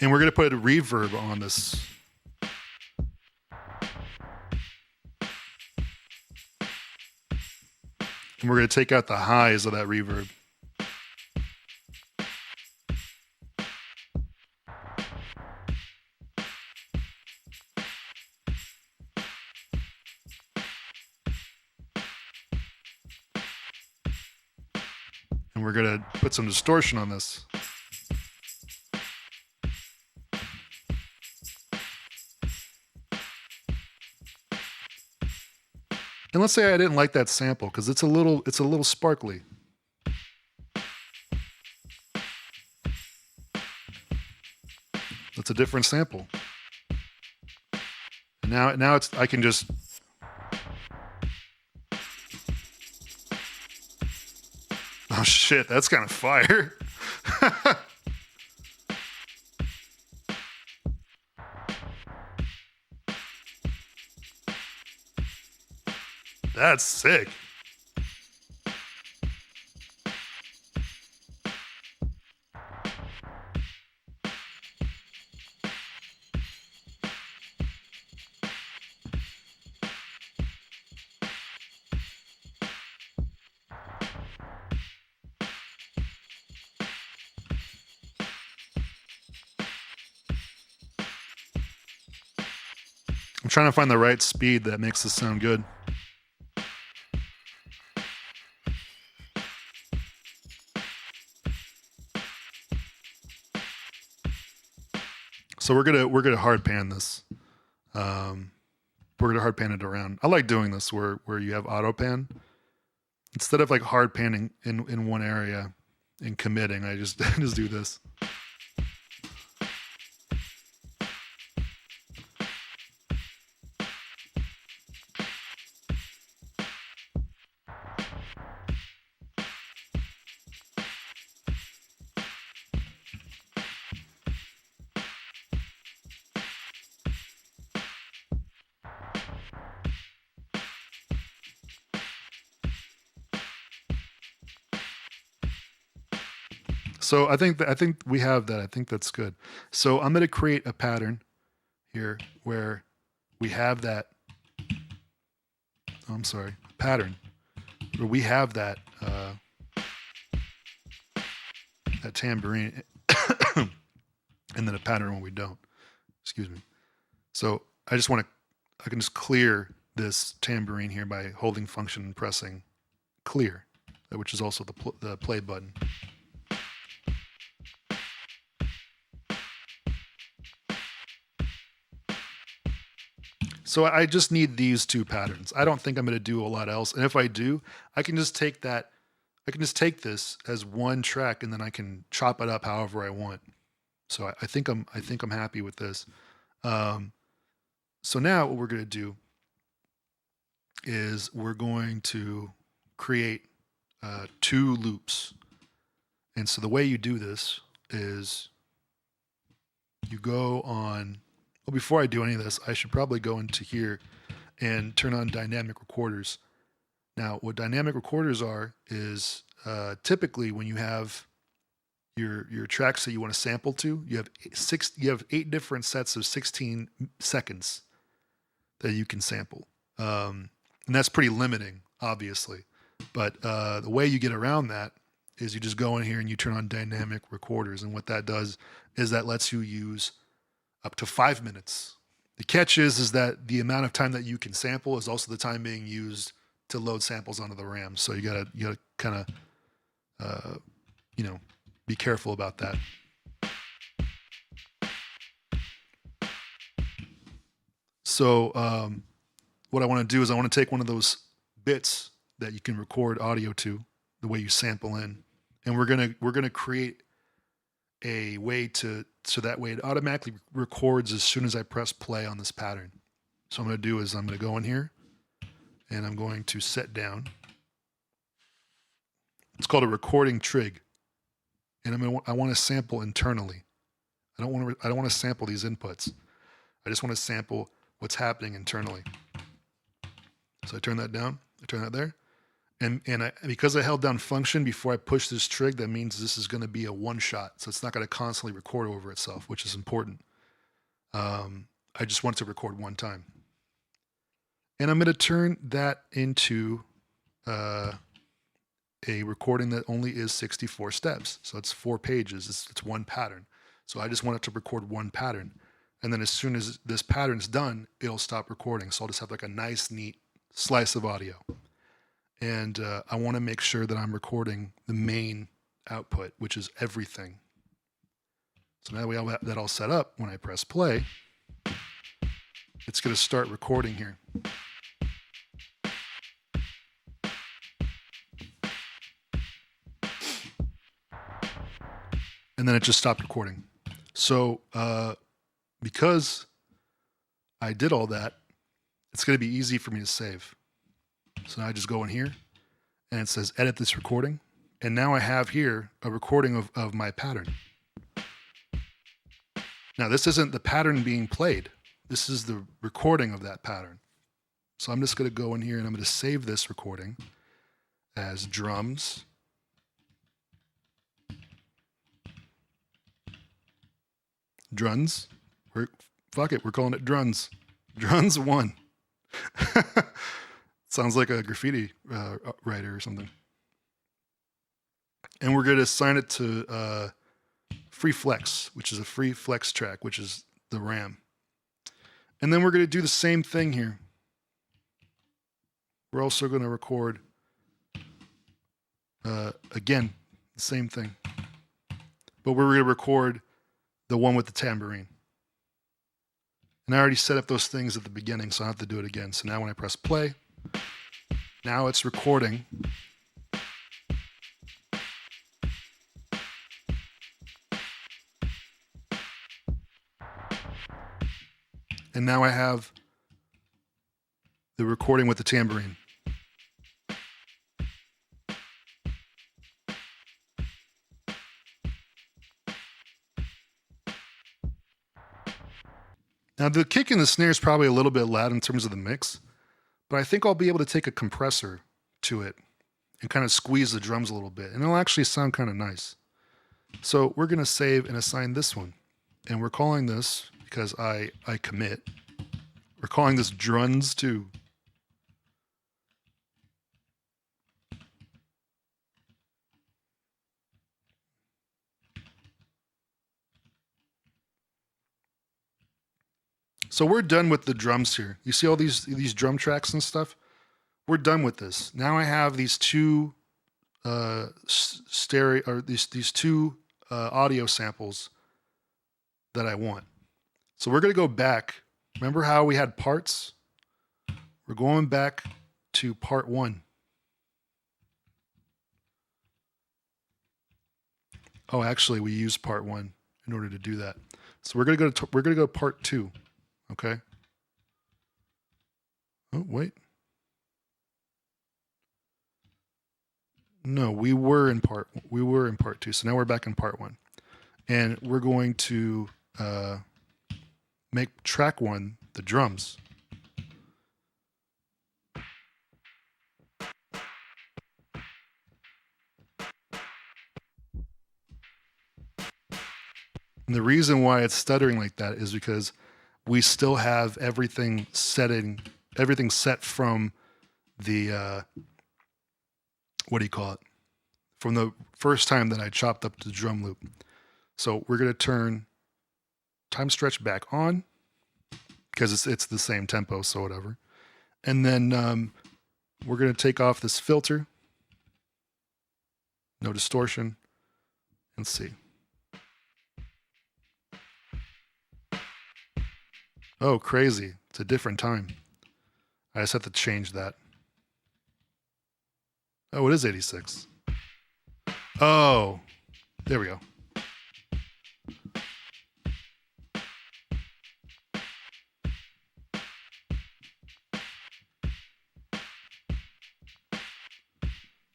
And we're going to put a reverb on this. And we're going to take out the highs of that reverb. And we're going to put some distortion on this. And let's say I didn't like that sample because it's a little sparkly. That's a different sample. And now I can just oh shit, that's kind of fire. That's sick. I'm trying to find the right speed that makes this sound good. So we're gonna hard pan this. We're gonna hard pan it around. I like doing this where you have auto pan instead of like hard panning in one area and committing. I just just do this. So I think we have that. I think that's good. So I'm going to create a pattern here where we have that. Oh, I'm sorry, pattern where we have that that tambourine, and then a pattern when we don't. Excuse me. So I can just clear this tambourine here by holding function and pressing clear, which is also the play button. So I just need these two patterns. I don't think I'm going to do a lot else. And if I do, I can just take that. I can just take this as one track, and then I can chop it up however I want. So I think I'm happy with this. So now what we're going to do is we're going to create 2 loops. And so the way you do this is you go on, well, before I do any of this, I should probably go into here and turn on dynamic recorders. Now, what dynamic recorders are is typically when you have your tracks that you want to sample to, you have 8 different sets of 16 seconds that you can sample. And that's pretty limiting, obviously. But the way you get around that is you just go in here and you turn on dynamic recorders. And what that does is that lets you use up to 5 minutes. The catch is that the amount of time that you can sample is also the time being used to load samples onto the RAM. So you gotta kind of, be careful about that. So what I want to do is I want to take one of those bits that you can record audio to, the way you sample in, and we're gonna create a way so that way it automatically records as soon as I press play on this pattern. So what I'm going to do is I'm going to go in here and I'm going to set down. It's called a recording trig, and I want to sample internally. I don't want to sample these inputs. I just want to sample what's happening internally. So I turn that down. I turn that there. And because I held down function before I push this trig, that means this is going to be a one shot. So it's not going to constantly record over itself, which is important. I just want it to record one time. And I'm going to turn that into a recording that only is 64 steps. So it's 4 pages. It's one pattern. So I just want it to record one pattern. And then as soon as this pattern's done, it'll stop recording. So I'll just have like a nice, neat slice of audio. And I want to make sure that I'm recording the main output, which is everything. So now that we have that all set up, when I press play, it's going to start recording here. And then it just stopped recording. So because I did all that, it's going to be easy for me to save. So now I just go in here and it says edit this recording. And now I have here a recording of my pattern. Now this isn't the pattern being played. This is the recording of that pattern. So I'm just going to go in here and I'm going to save this recording as drums. Druns. Fuck it, we're calling it Druns. Druns 1. Sounds like a graffiti writer or something. And we're going to assign it to free flex, which is a free flex track, which is the RAM. And then we're going to do the same thing here. We're also going to record, again, the same thing. But we're going to record the one with the tambourine. And I already set up those things at the beginning, so I don't have to do it again. So now when I press play, now it's recording. And now I have the recording with the tambourine. Now the kick and the snare is probably a little bit loud in terms of the mix, but I think I'll be able to take a compressor to it and kind of squeeze the drums a little bit, and it'll actually sound kind of nice. So we're going to save and assign this one, and we're calling this, because I commit, we're calling this Druns 2. So we're done with the drums here. You see all these drum tracks and stuff? We're done with this. Now I have these two these two audio samples that I want. So we're going to go back. Remember how we had parts? We're going back to part 1. Oh, actually, we used part 1 in order to do that. So we're going to go to part 2. Okay. Oh, wait. No, we were in part two. So now we're back in part one. And we're going to make track one the drums. And the reason why it's stuttering like that is because we still have everything set from the what do you call it? From the first time that I chopped up the drum loop. So we're gonna turn time stretch back on because it's the same tempo, so whatever. And then we're gonna take off this filter, no distortion, and see. Oh, crazy! It's a different time. I just have to change that. Oh, it is 86. Oh, there we go.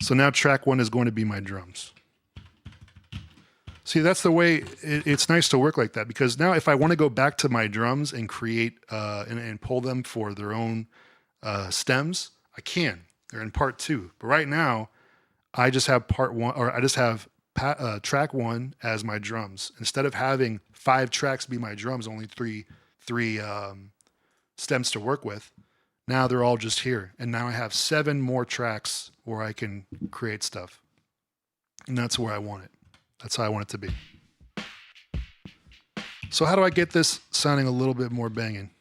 So now track one is going to be my drums. See, that's the way it's nice to work like that, because now if I want to go back to my drums and create and pull them for their own stems, I can. They're in part two. But right now, I just have part one, or I just have track one as my drums. Instead of having 5 tracks be my drums, only three stems to work with. Now they're all just here, and now I have 7 more tracks where I can create stuff, and that's where I want it. That's how I want it to be. So how do I get this sounding a little bit more banging?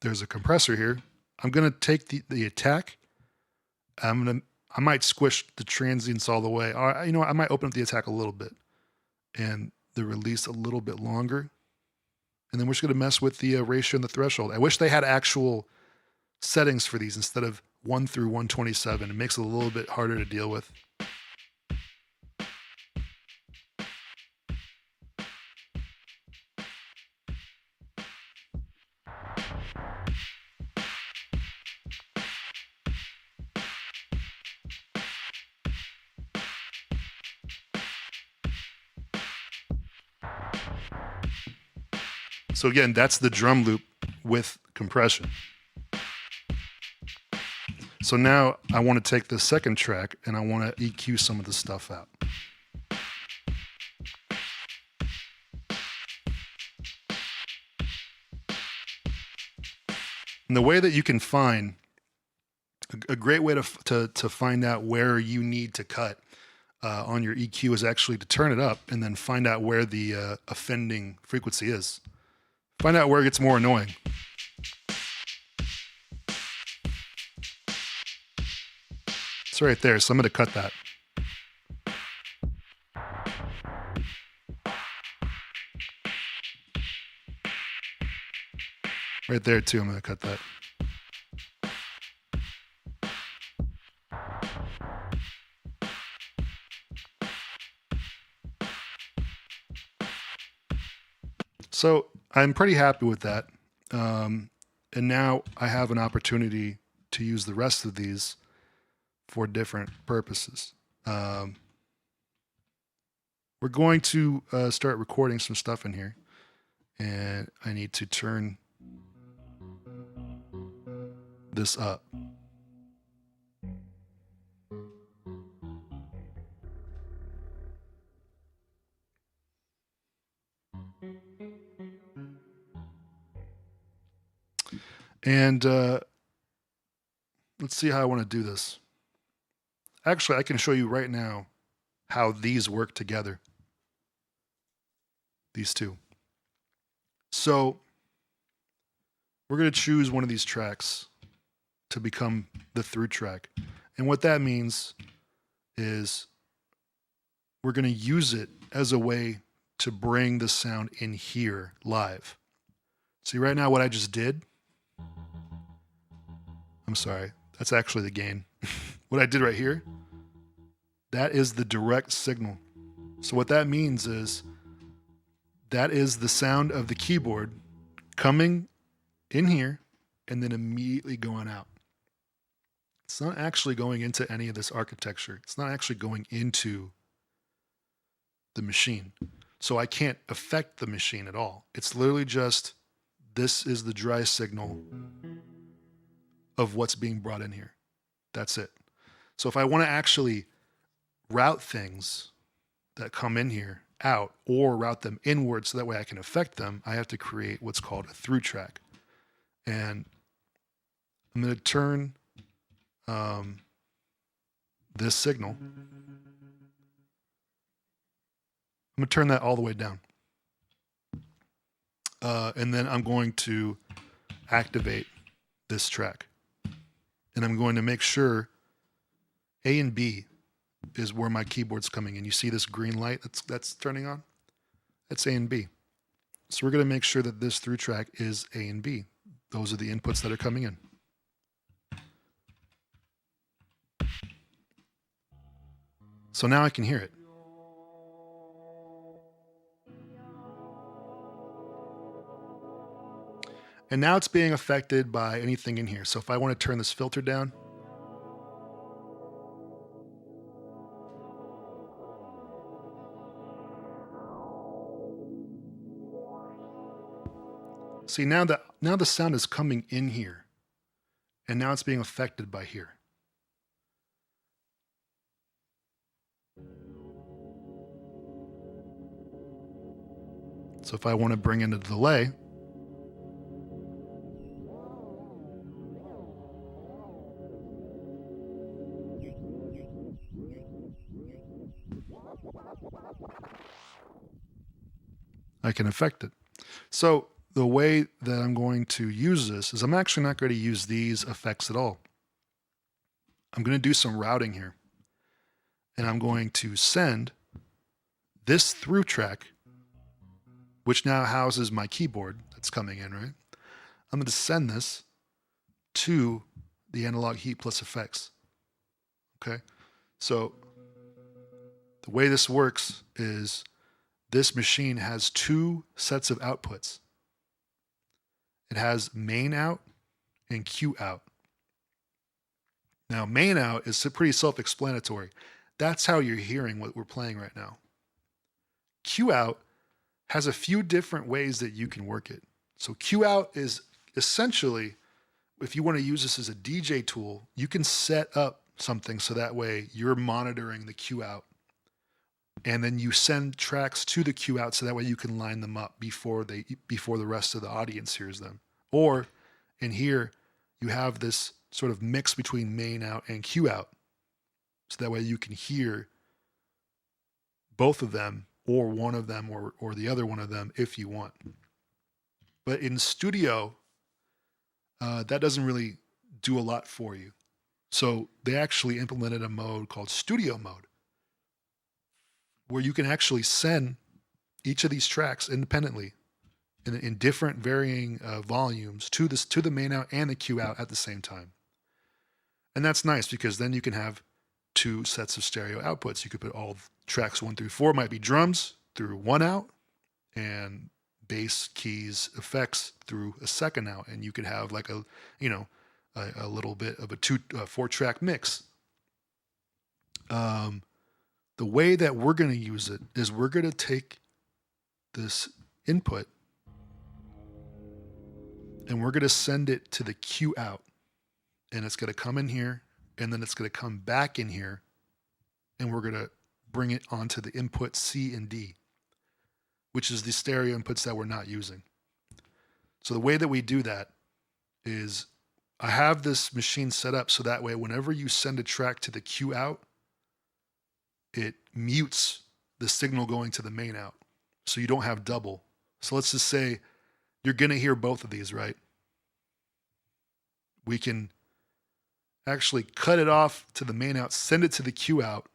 There's a compressor here. I'm gonna take the attack. I might squish the transients all the way. Or, I might open up the attack a little bit and the release a little bit longer. And then we're just gonna mess with the ratio and the threshold. I wish they had actual settings for these instead of 1 through 127. It makes it a little bit harder to deal with. So again, that's the drum loop with compression. So now I want to take the second track and I want to EQ some of the stuff out. And the way that you can find a great way to find out where you need to cut on your EQ is actually to turn it up and then find out where the offending frequency is. Find out where it gets more annoying. It's right there, so I'm going to cut that. Right there too, I'm going to cut that. So I'm pretty happy with that. And now I have an opportunity to use the rest of these for different purposes. We're going to start recording some stuff in here. And I need to turn this up. And let's see how I want to do this. Actually, I can show you right now how these work together. These two. So we're going to choose one of these tracks to become the through track. And what that means is we're going to use it as a way to bring the sound in here live. See, right now what I just did, I'm sorry, that's actually the gain. What I did right here, that is the direct signal. So what that means is that is the sound of the keyboard coming in here and then immediately going out. It's not actually going into any of this architecture. It's not actually going into the machine. So I can't affect the machine at all. It's literally just, this is the dry signal of what's being brought in here. That's it. So if I want to actually route things that come in here out, or route them inward so that way I can affect them, I have to create what's called a through track. And I'm going to turn this signal, I'm going to turn that all the way down. And then I'm going to activate this track. And I'm going to make sure A and B is where my keyboard's coming in. You see this green light that's turning on? That's A and B. So we're going to make sure that this through track is A and B. Those are the inputs that are coming in. So now I can hear it. And now it's being affected by anything in here. So if I want to turn this filter down, see, now the sound is coming in here, and now it's being affected by here. So if I want to bring in a delay, I can affect it. So the way that I'm going to use this is I'm actually not going to use these effects at all. I'm going to do some routing here. And I'm going to send this through track, which now houses my keyboard that's coming in, right? I'm going to send this to the analog heat plus effects. Okay? So the way this works is this machine has two sets of outputs. It has main out and Q out. Now, main out is pretty self-explanatory. That's how you're hearing what we're playing right now. Q out has a few different ways that you can work it. So Q out is essentially, if you want to use this as a DJ tool, you can set up something so that way you're monitoring the Q out. And then you send tracks to the Q out so that way you can line them up before the rest of the audience hears them. Or in here, you have this sort of mix between main out and Q out. So that way you can hear both of them, or one of them, or the other one of them if you want. But in studio, that doesn't really do a lot for you. So they actually implemented a mode called studio mode, where you can actually send each of these tracks independently in different varying volumes to the main out and the Q out at the same time. And that's nice because then you can have two sets of stereo outputs. You could put all tracks 1 through 4 might be drums through one out, and bass, keys, effects through a second out, and you could have like a little bit of a 4-track mix. The way that we're going to use it is we're going to take this input and we're going to send it to the Q out, and it's going to come in here, and then it's going to come back in here, and we're going to bring it onto the input C and D, which is the stereo inputs that we're not using. So the way that we do that is I have this machine set up so that way whenever you send a track to the Q out, it mutes the signal going to the main out. So you don't have double. So let's just say you're going to hear both of these, right? We can actually cut it off to the main out, send it to the Q out,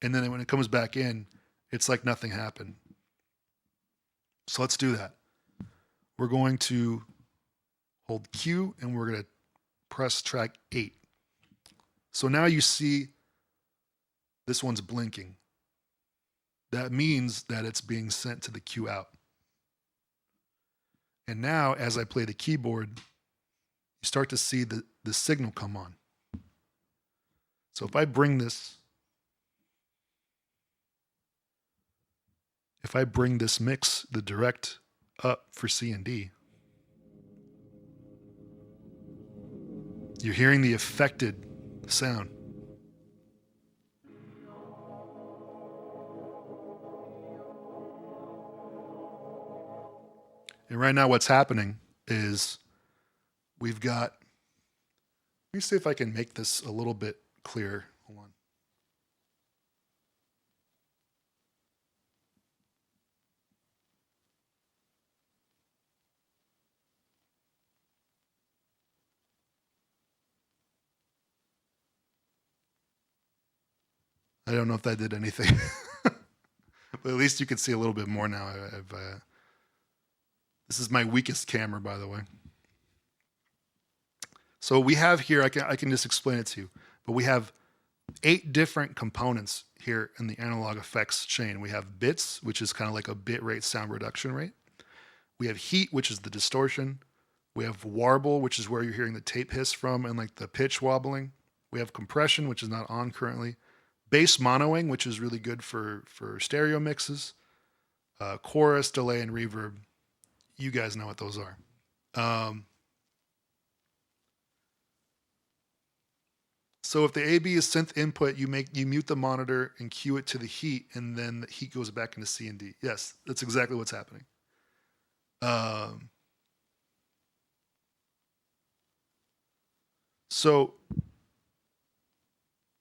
and then when it comes back in, it's like nothing happened. So let's do that. We're going to hold Q and we're going to press track 8. So now you see this one's blinking. That means that it's being sent to the Q out. And now as I play the keyboard, you start to see the signal come on. So if I bring this mix, the direct up for C and D, you're hearing the affected sound. And right now what's happening is we've got, let me see if I can make this a little bit clearer. Hold on. I don't know if that did anything, but at least you can see a little bit more now. This is my weakest camera, by the way. So we have here, I can just explain it to you, but we have 8 different components here in the analog effects chain. We have bits, which is kind of like a bit rate sound reduction rate. We have heat, which is the distortion. We have warble, which is where you're hearing the tape hiss from and like the pitch wobbling. We have compression, which is not on currently. Bass monoing, which is really good for stereo mixes. Chorus, delay, and reverb. You guys know what those are. So if the AB is synth input, you mute the monitor and cue it to the heat, and then the heat goes back into C and D. Yes, that's exactly what's happening. So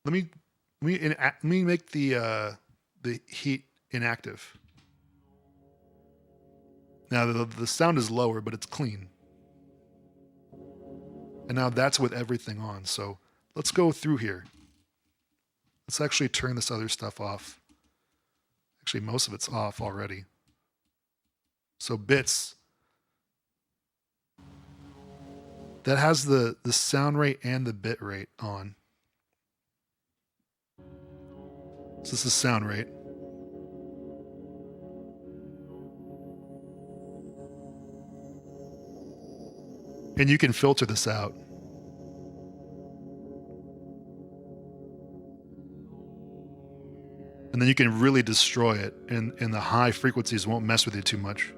let me make the heat inactive. Now the sound is lower, but it's clean. And now that's with everything on. So let's go through here. Let's actually turn this other stuff off. Actually, most of it's off already. So bits. That has the sound rate and the bit rate on. So this is sound rate. And you can filter this out. And then you can really destroy it, and the high frequencies won't mess with you too much.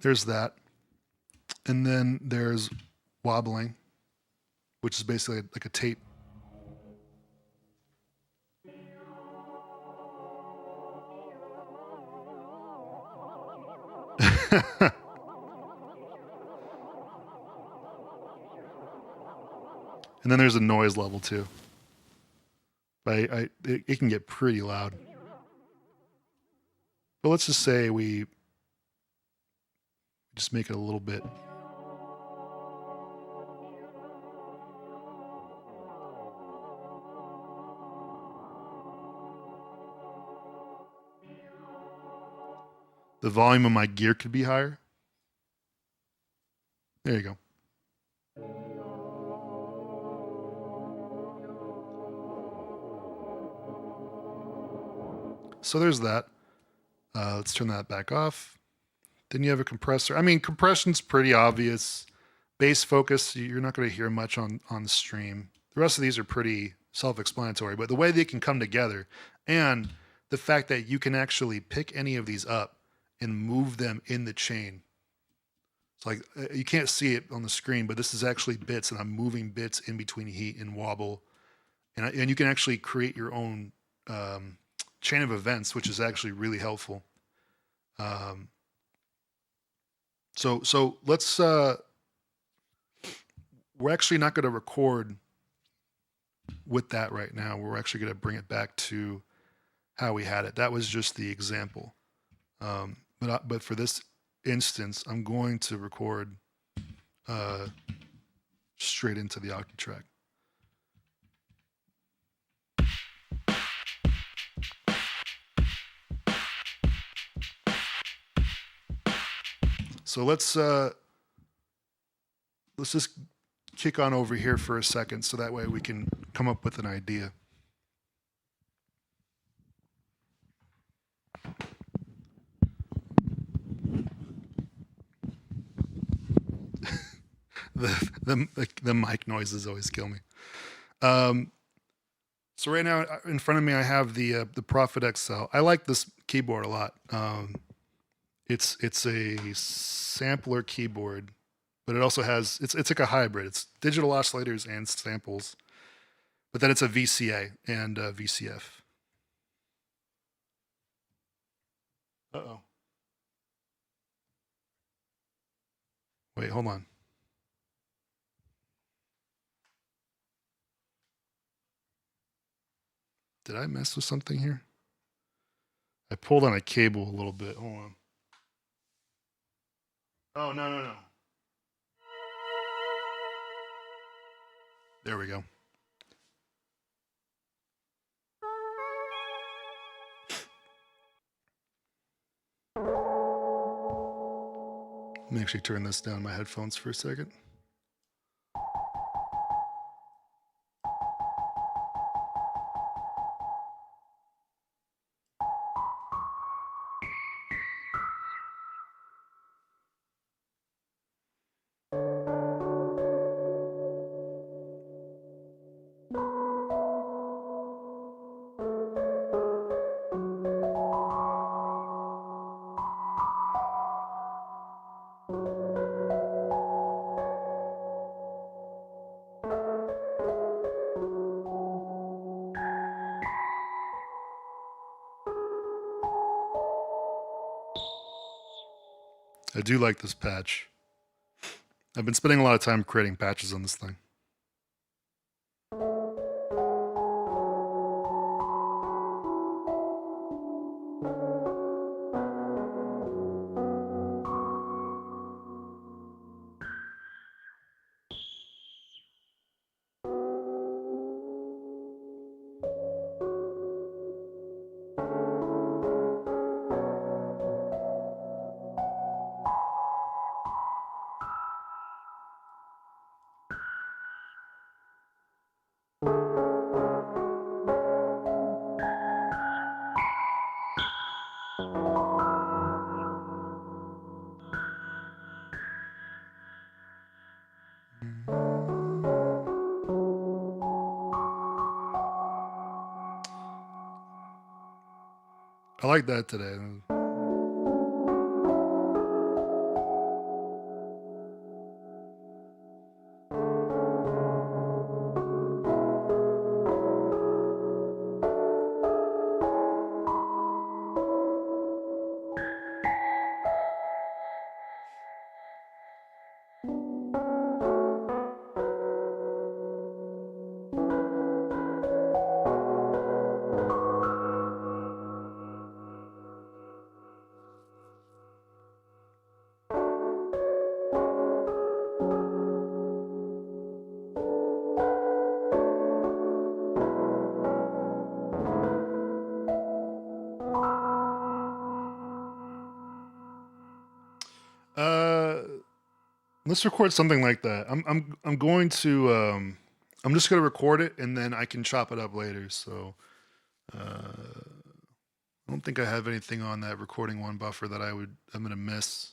There's that. And then there's wobbling, which is basically like a tape. And then there's a noise level too. But it can get pretty loud. But let's just say we just make it a little bit. The volume of my gear could be higher. There you go. So there's that. Let's turn that back off. Then you have a compressor. I mean, compression's pretty obvious. Bass focus, you're not going to hear much on the stream. The rest of these are pretty self-explanatory, but the way they can come together and the fact that you can actually pick any of these up and move them in the chain. It's like, you can't see it on the screen, but this is actually bits, and I'm moving bits in between heat and wobble. And you can actually create your own chain of events, which is actually really helpful. So let's, we're actually not going to record with that right now. We're actually going to bring it back to how we had it. That was just the example. But for this instance, I'm going to record straight into the Octatrack. So let's just kick on over here for a second so that way we can come up with an idea. The mic noises always kill me. So right now in front of me I have the Prophet XL. I like this keyboard a lot. It's a sampler keyboard, but it also has it's like a hybrid. It's digital oscillators and samples, but then it's a VCA and VCF. Uh-oh. Wait, hold on. Did I mess with something here? I pulled on a cable a little bit. Hold on. Oh, no. There we go. Let me actually turn this down my headphones for a second. I do like this patch. I've been spending a lot of time creating patches on this thing. I like that today. Let's record something like that. I'm going to I'm just gonna record it and then I can chop it up later. So I don't think I have anything on that recording one buffer that I'm gonna miss.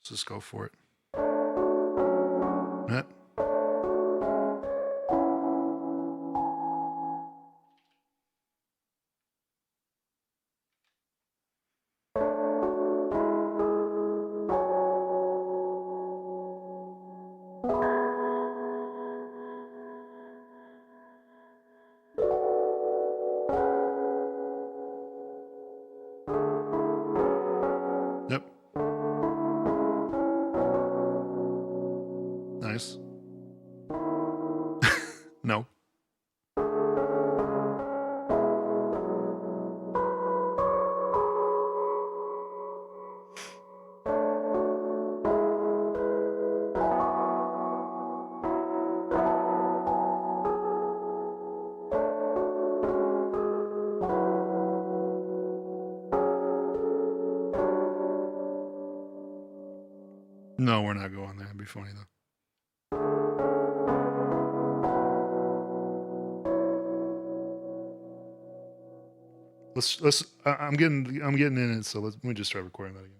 Let's just go for it. Yep. Yep. Nice. No. No, we're not going there. It'd be funny though. Let's. I'm getting in it. So let me just start recording that again.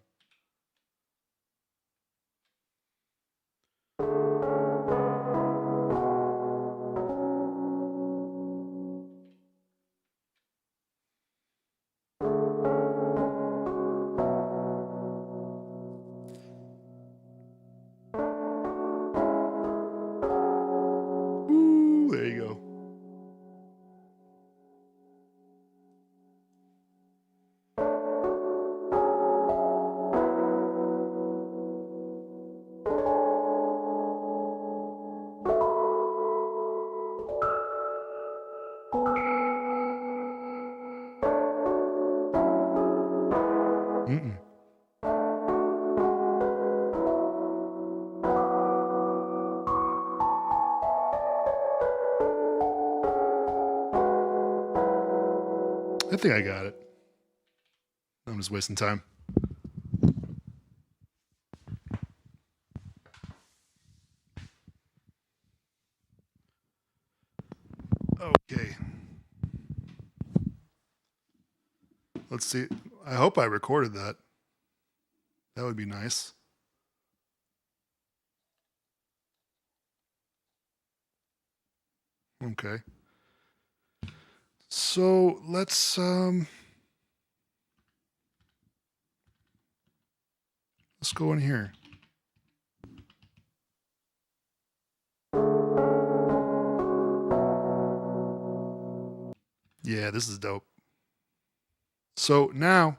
Ooh, there you go. Mm-mm. I think I got it. I'm just wasting time. Okay. Let's see. I hope I recorded that. That would be nice. Okay. So let's go in here. Yeah, this is dope. So now,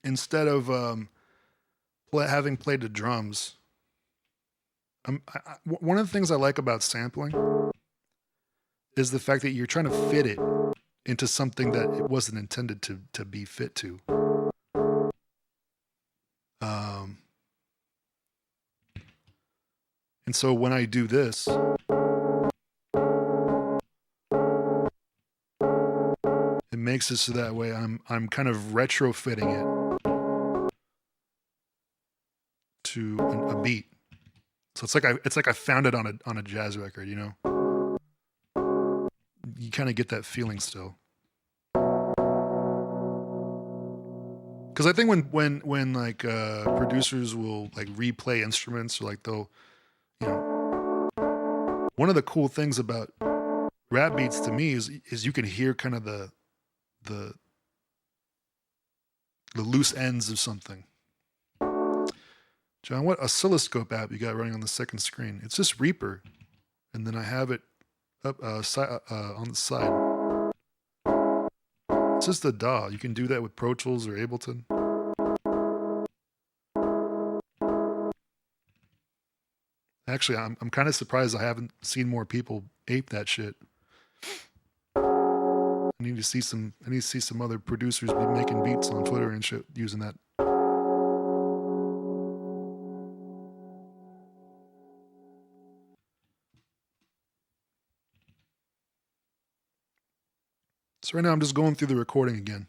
instead of having played the drums, one of the things I like about sampling is the fact that you're trying to fit it into something that it wasn't intended to be fit to. And so when I do this, it makes it so that way I'm kind of retrofitting it to a beat. So it's like I found it on a jazz record, you know. You kind of get that feeling still. Because I think when like producers will like replay instruments, or like they'll, you know, one of the cool things about rap beats to me is you can hear kind of the loose ends of something. John, what oscilloscope app you got running on the second screen? It's just Reaper, and then I have it up on the side. It's just a DAW. You can do that with Pro Tools or Ableton. Actually, I'm kind of surprised I haven't seen more people ape that shit. I need to see some other producers be making beats on Twitter and shit using that. So right now I'm just going through the recording again.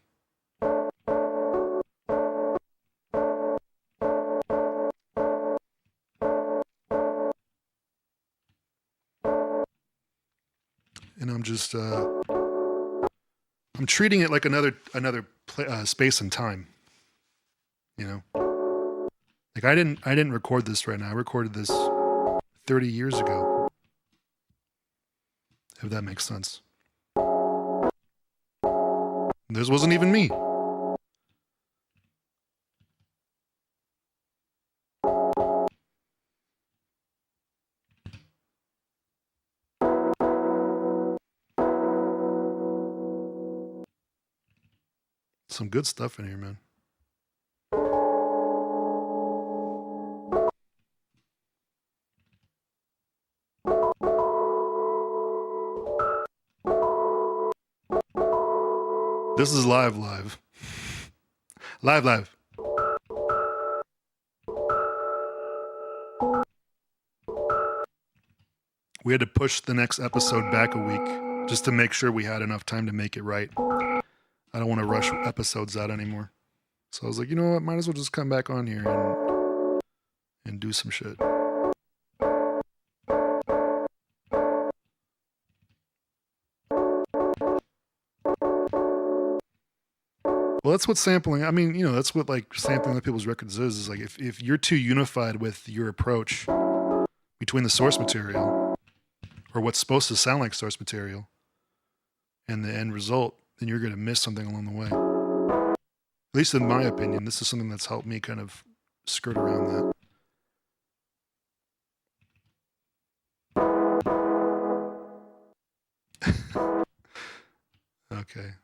And I'm just I'm treating it like another space and time. You know, like I didn't record this right now. I recorded this 30 years ago. If that makes sense. This wasn't even me. Some good stuff in here, man. This is live. Live. We had to push the next episode back a week just to make sure we had enough time to make it right. I don't want to rush episodes out anymore. So I was like, you know what? Might as well just come back on here and do some shit. Well, that's what sampling. I mean, that's what like sampling other people's records is like if you're too unified with your approach between the source material or what's supposed to sound like source material and the end result, then you're going to miss something along the way. At least in my opinion, this is something that's helped me kind of skirt around that. Okay.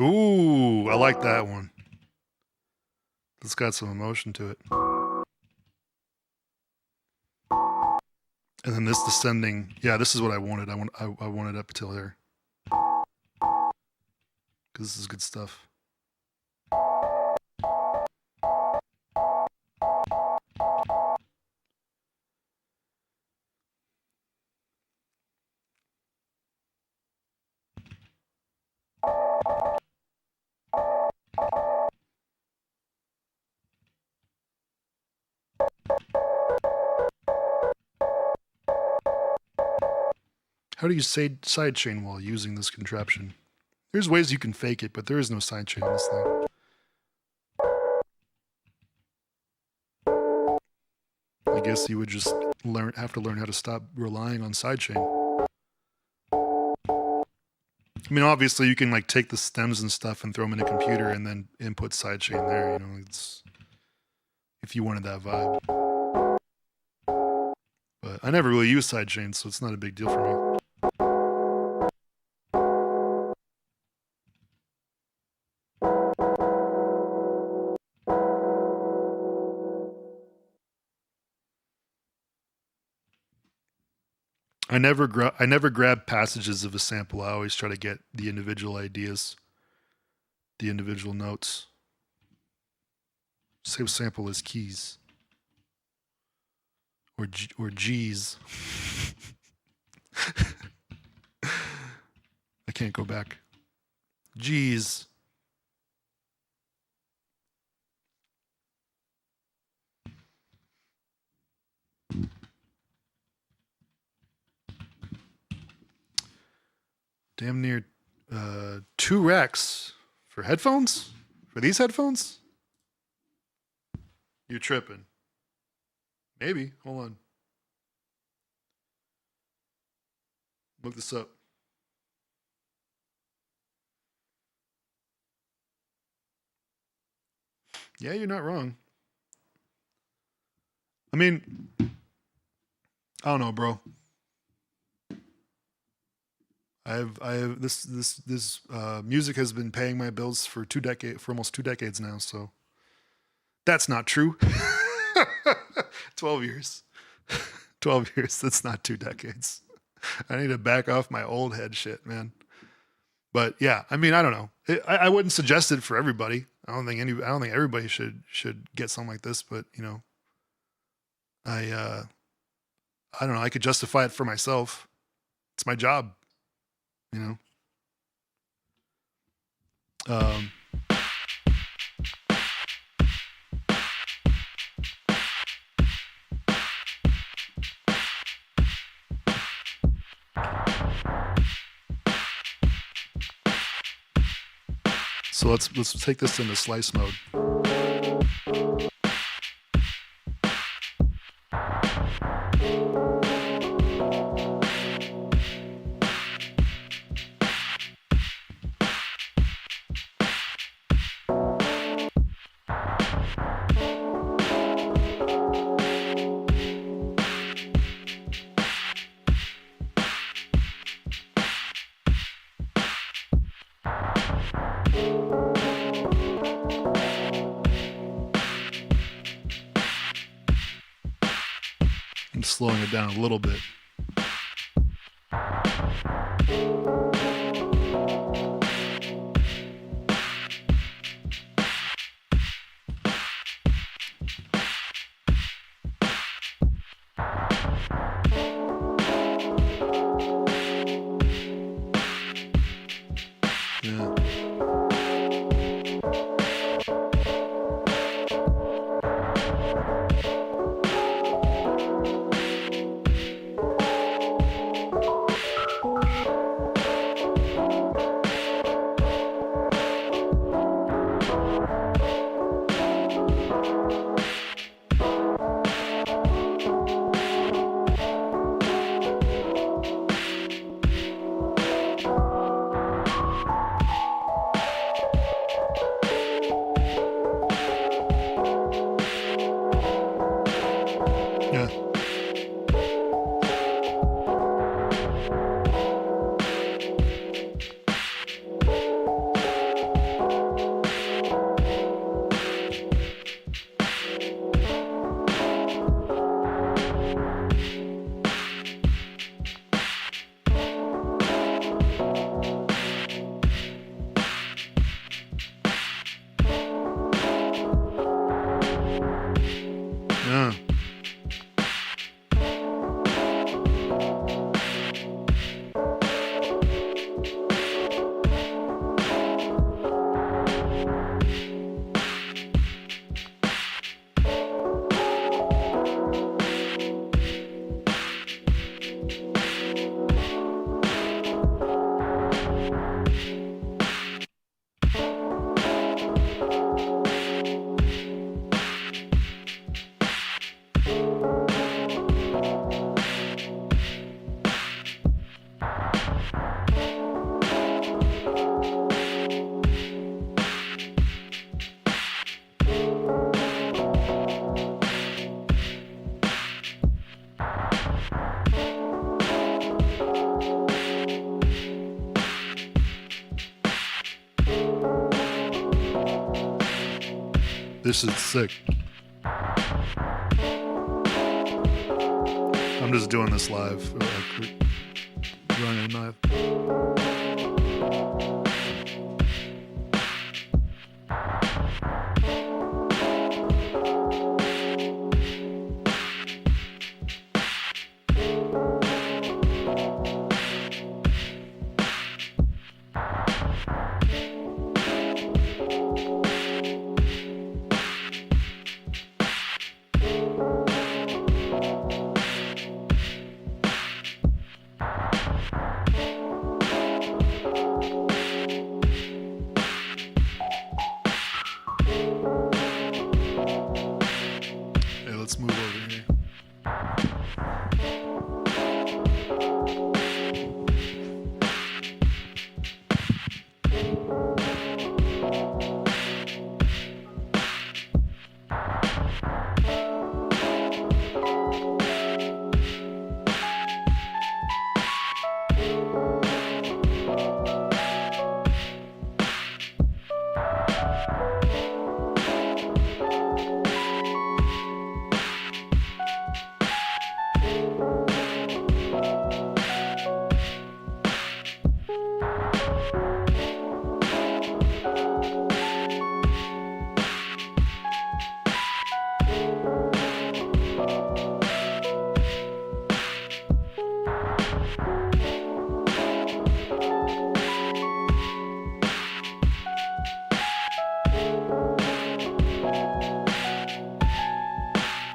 Ooh, I like that one. It's got some emotion to it. And then this descending, yeah, this is what I wanted. I wanted up until here. Because this is good stuff. How do you sidechain while using this contraption? There's ways you can fake it, but there is no sidechain in this thing. I guess you would just have to learn how to stop relying on sidechain. I mean, obviously, you can like take the stems and stuff and throw them in a computer and then input sidechain there. It's if you wanted that vibe. But I never really use sidechain, so it's not a big deal for me. I never grab passages of a sample. I always try to get the individual ideas, the individual notes. Save sample as keys or G's. I can't go back. G's. Damn near 2 racks for headphones? For these headphones? You're tripping. Maybe. Hold on. Look this up. Yeah, you're not wrong. I mean, I don't know, bro. I have this music has been paying my bills for almost 2 decades now, so that's not true. 12 years. 12 years, that's not 2 decades. I need to back off my old head shit, man. But yeah, I mean, I don't know. I wouldn't suggest it for everybody. I don't think everybody should get something like this, but I don't know. I could justify it for myself. It's my job. So let's take this into slice mode. I'm slowing it down a little bit. Yeah. Yeah. Yeah. This is sick. I'm just doing this live. Running a knife. Hey, let's move over here.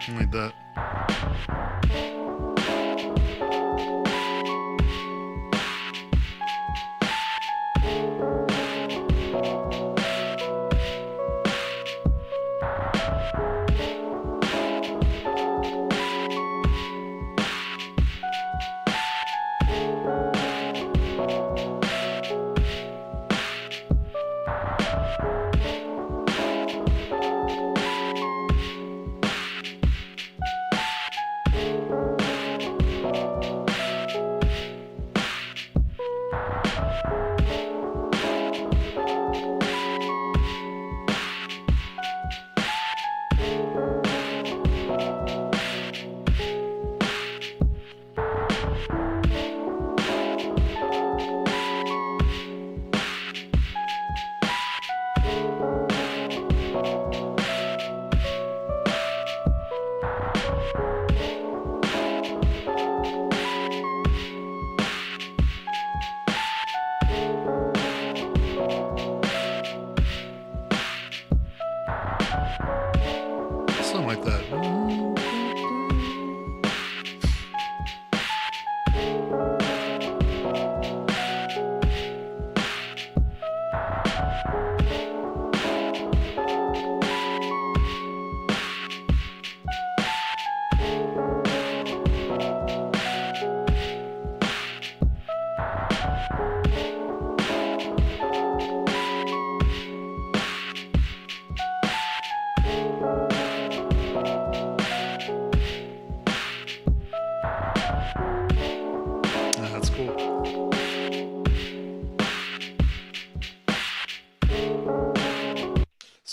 Like that.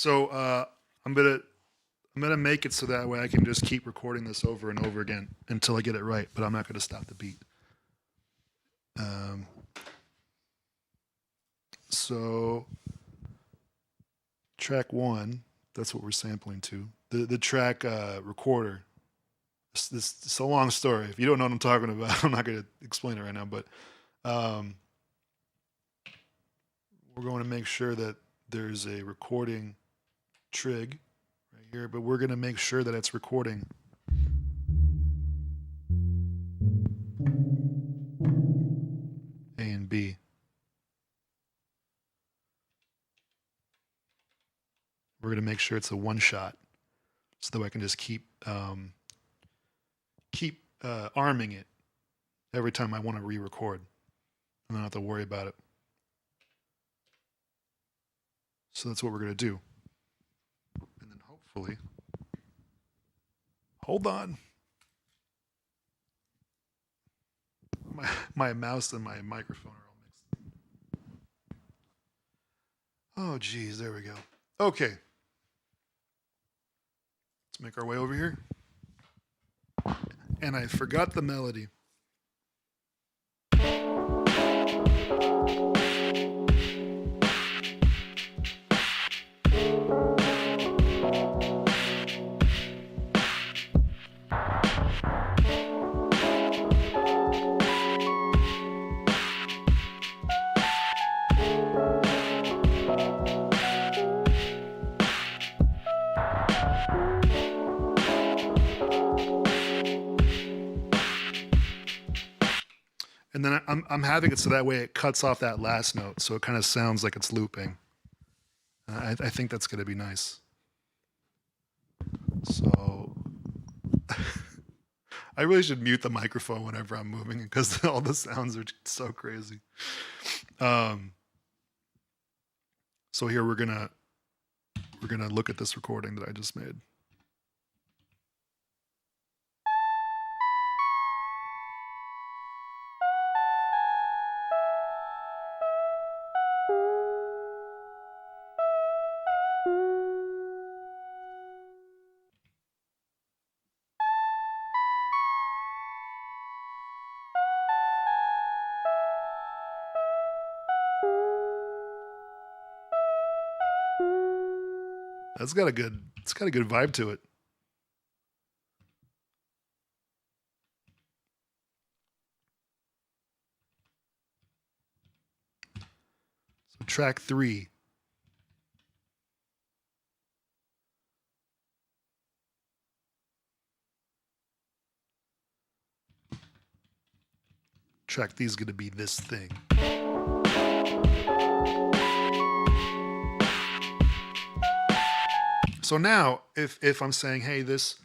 So I'm gonna make it so that way I can just keep recording this over and over again until I get it right. But I'm not gonna stop the beat. So track one, that's what we're sampling to. The track recorder. It's a long story. If you don't know what I'm talking about, I'm not gonna explain it right now. But we're going to make sure that there's a recording trig right here, but we're going to make sure that it's recording A and B. We're going to make sure it's a one shot so that I can just keep arming it every time I want to re-record. I don't have to worry about it. So that's what we're going to do. And then hopefully, hold on. My mouse and my microphone are all mixed. Oh, geez, there we go. Okay. Let's make our way over here. And I forgot the melody. And then I'm having it so that way it cuts off that last note, so it kind of sounds like it's looping. I think that's going to be nice. So I really should mute the microphone whenever I'm moving because all the sounds are so crazy. So here we're gonna look at this recording that I just made. It's got a good vibe to it. So track 3. Track D is going to be this thing. So now, if I'm saying, hey, this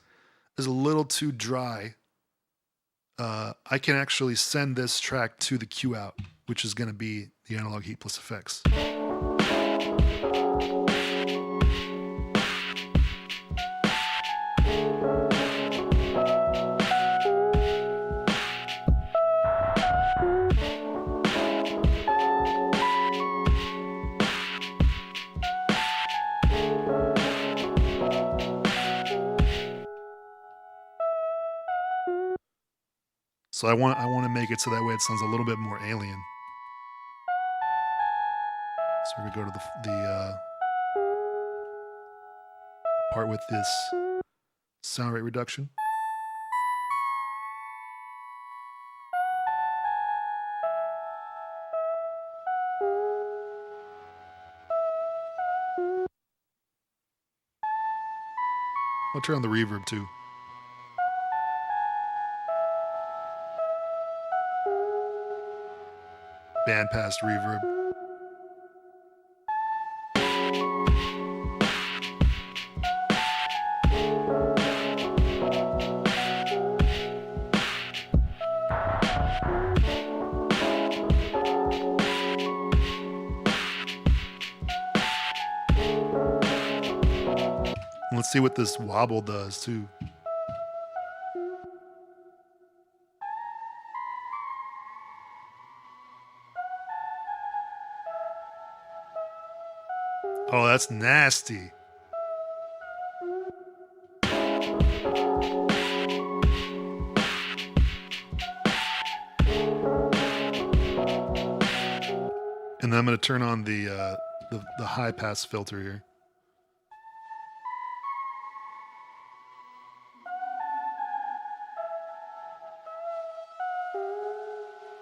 is a little too dry, I can actually send this track to the Q out, which is going to be the analog heat plus effects. So I want to make it so that way it sounds a little bit more alien. So we're gonna go to the part with this sound rate reduction. I'll turn on the reverb too. Bandpass reverb. Let's see what this wobble does too. Oh, that's nasty. then I'm going to turn on the high pass filter here.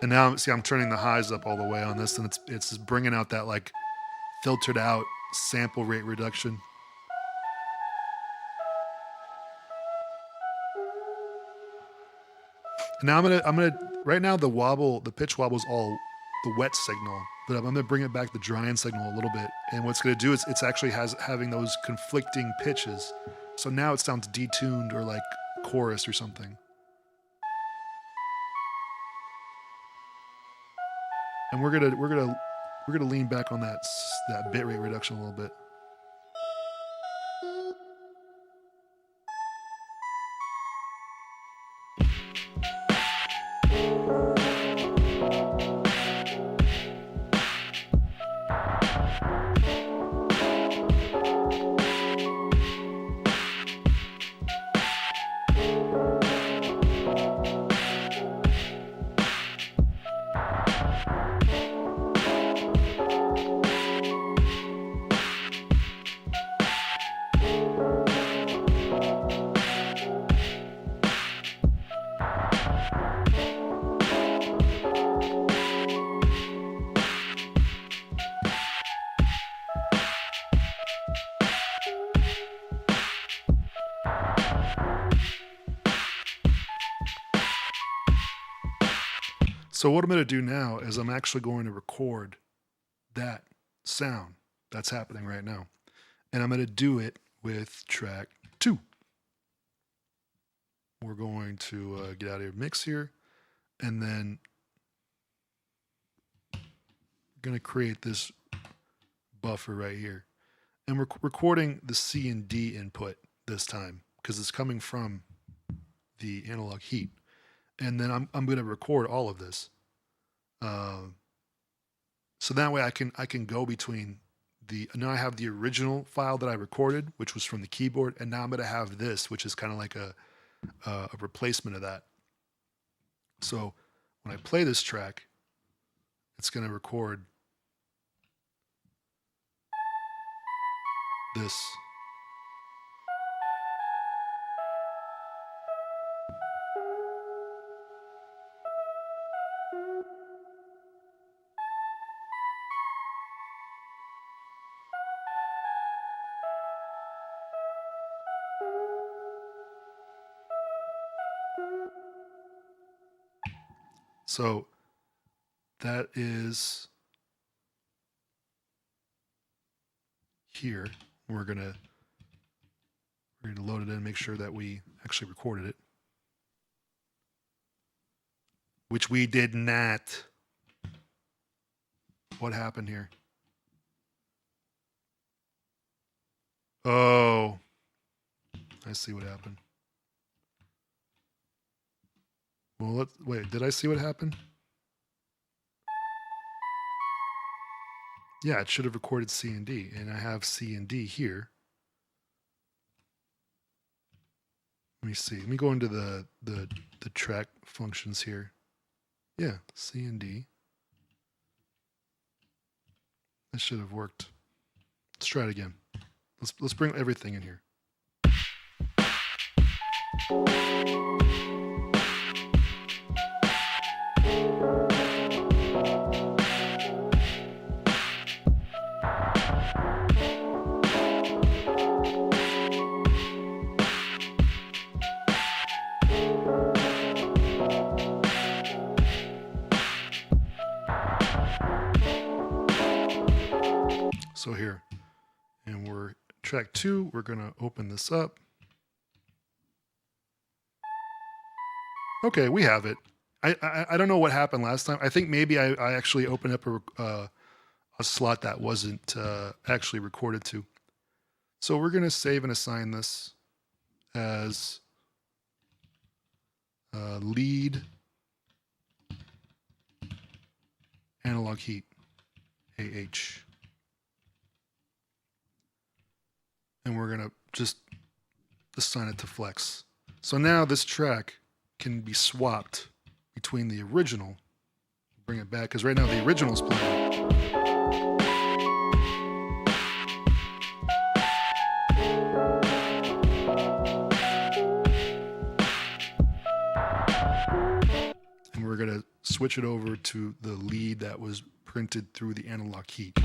And now, see, I'm turning the highs up all the way on this, and it's just bringing out that like filtered out sample rate reduction. And now I'm gonna right now the pitch wobble is all the wet signal, but I'm gonna bring it back the drying signal a little bit. And what's gonna do is it's actually having those conflicting pitches. So now it sounds detuned or like chorus or something. And we're gonna lean back on that bitrate reduction a little bit. So what I'm going to do now is I'm actually going to record that sound that's happening right now. And I'm going to do it with track 2. We're going to get out of your mix here. And then we're going to create this buffer right here. And we're recording the C and D input this time because it's coming from the analog heat. And then I'm going to record all of this. So that way I can go between now I have the original file that I recorded, which was from the keyboard, and now I'm going to have this, which is kind of like a replacement of that. So when I play this track, it's going to record this. So that is here. We're gonna load it in and make sure that we actually recorded it, which we did not. What happened here? Oh, I see what happened. Well, wait, did I see what happened? Yeah, it should have recorded C and D, and I have C and D here. Let me see. Let me go into the track functions here. Yeah, C and D. That should have worked. Let's try it again. Let's bring everything in here. So here, and we're track 2, we're gonna open this up. Okay, we have it. I don't know what happened last time. I think maybe I actually opened up a slot that wasn't actually recorded to. So we're gonna save and assign this as lead analog heat, AH. And we're gonna just assign it to flex. So now this track can be swapped between the original, bring it back, because right now the original's playing. we're going to switch it over to the lead that was printed through the analog heat.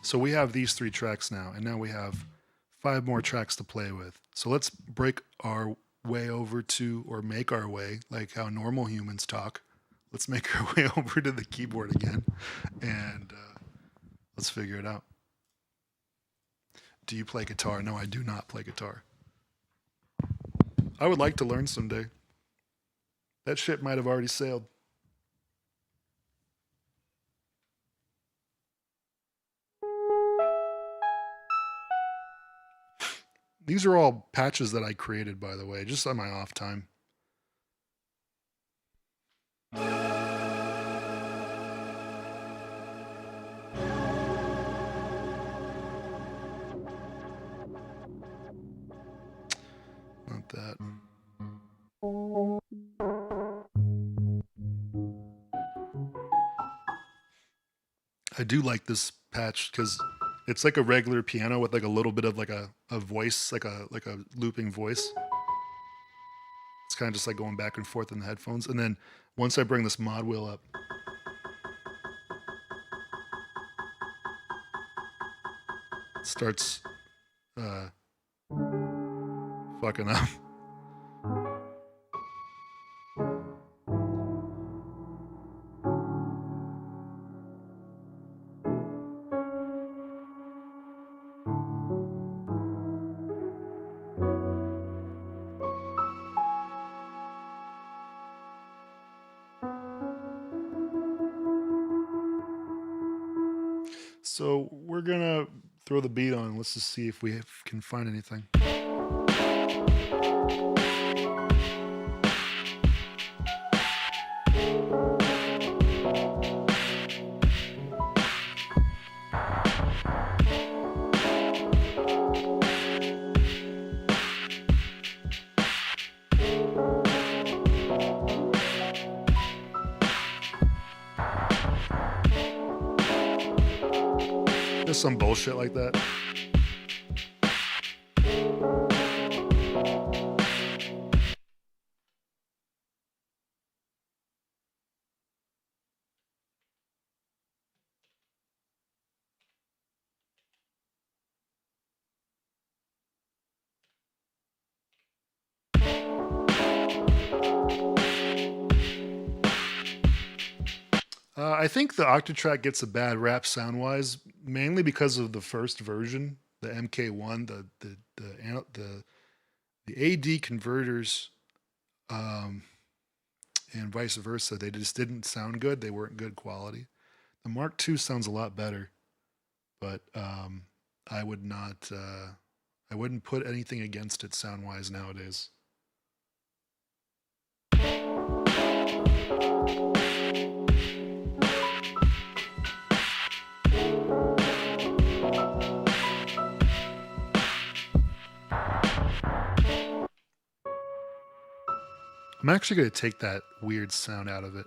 So we have these 3 tracks now, and now we have 5 more tracks to play with. So let's break our way over to, or make our way, like how normal humans talk. Let's make our way over to the keyboard again, and let's figure it out. Do you play guitar? No, I do not play guitar. I would like to learn someday. That ship might have already sailed. These are all patches that I created, by the way, just on my off time. Not that. I do like this patch because it's like a regular piano with like a little bit of like a voice, like a looping voice. It's kind of just like going back and forth in the headphones. And then once I bring this mod wheel up, it starts fucking up. So we're gonna throw the beat on. Let's just see if we can find anything. There's some bullshit like that. I think the Octatrack gets a bad rap sound-wise, mainly because of the first version, the MK1, the AD converters, and vice versa. They just didn't sound good. They weren't good quality. The Mark II sounds a lot better, but I would not. I wouldn't put anything against it sound-wise nowadays. I'm actually going to take that weird sound out of it.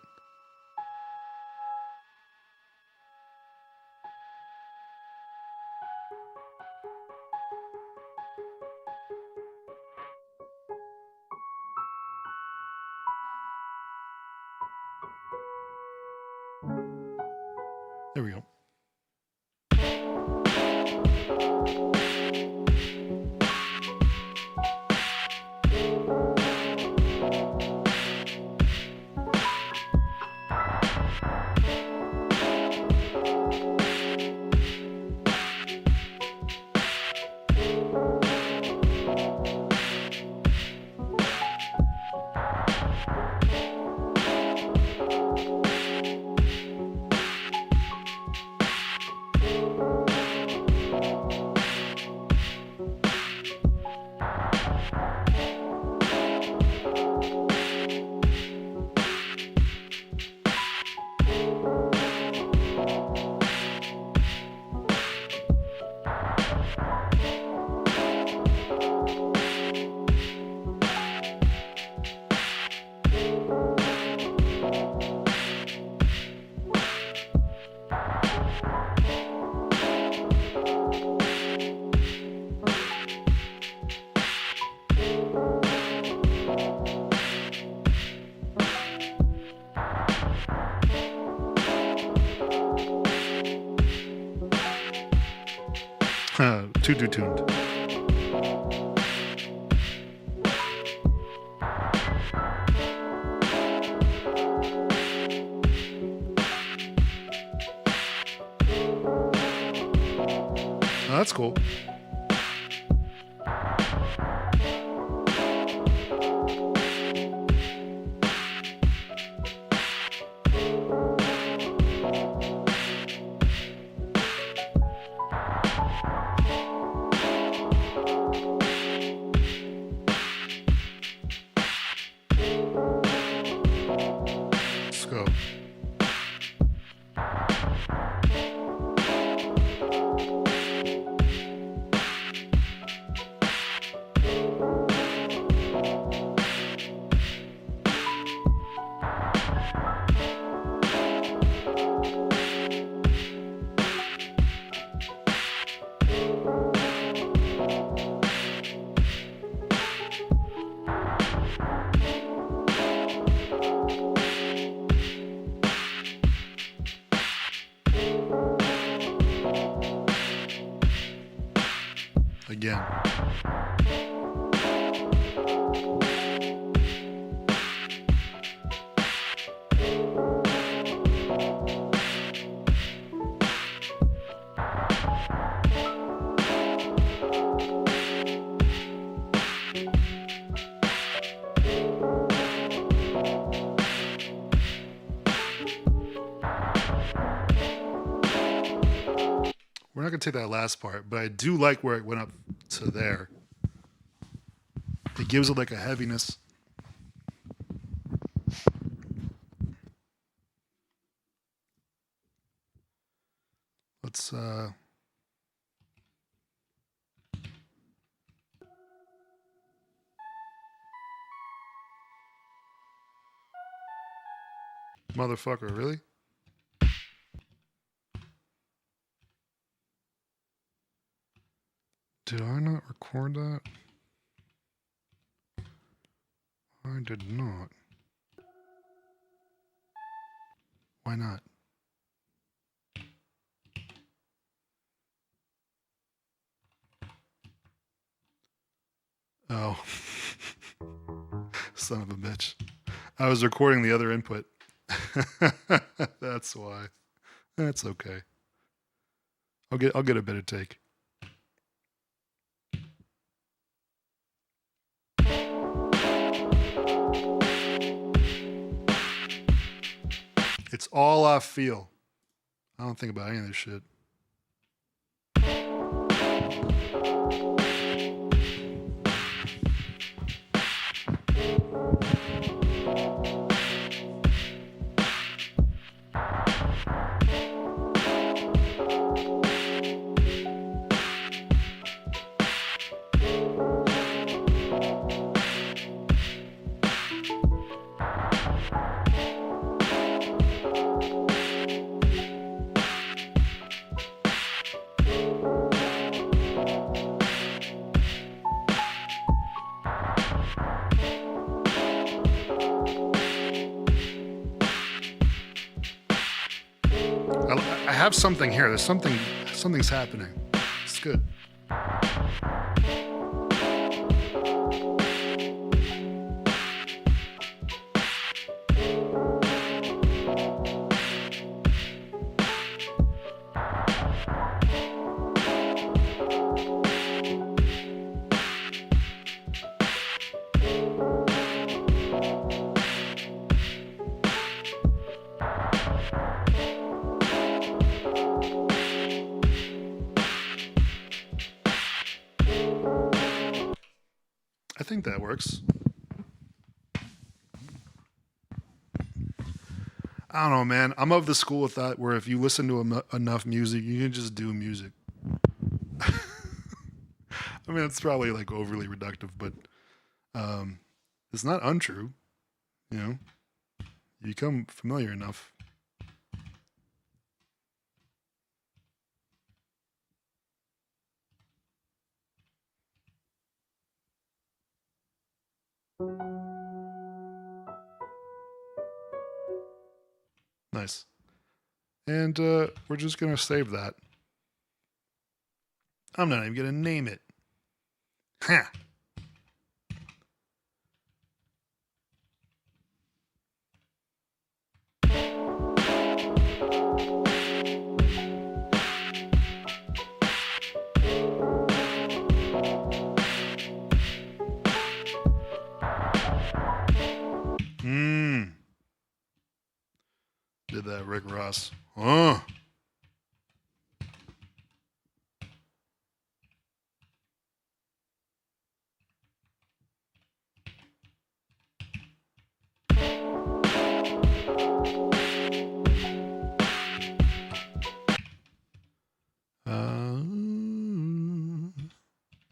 There we go. Too tuned. Oh, that's cool. Let's go. Again. We're not going to take that last part, but I do like where it went up to there. It gives it like a heaviness. Let's motherfucker, really? Did I not record that? I did not. Why not? Oh. Son of a bitch. I was recording the other input. That's why. That's okay. I'll get a better take. It's all off feel. I don't think about any of this shit. I have something here. There's something's happening. It's good. I think that works. I don't know, man. I'm of the school of thought where if you listen to enough music, you can just do music. I mean, it's probably like overly reductive, but it's not untrue. You know, you become familiar enough. Nice. And we're just going to save that. I'm not even gonna name it. Huh. Did that, Rick Ross. Oh.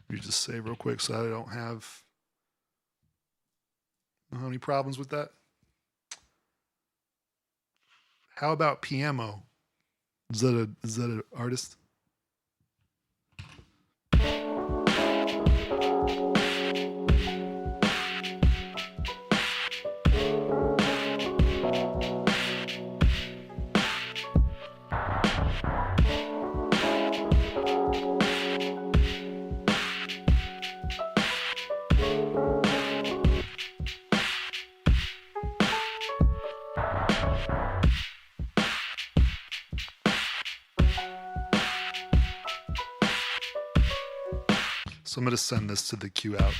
Let me just say real quick so I don't have any problems with that. How about PMO? Is that an artist? So I'm going to send this to the queue out.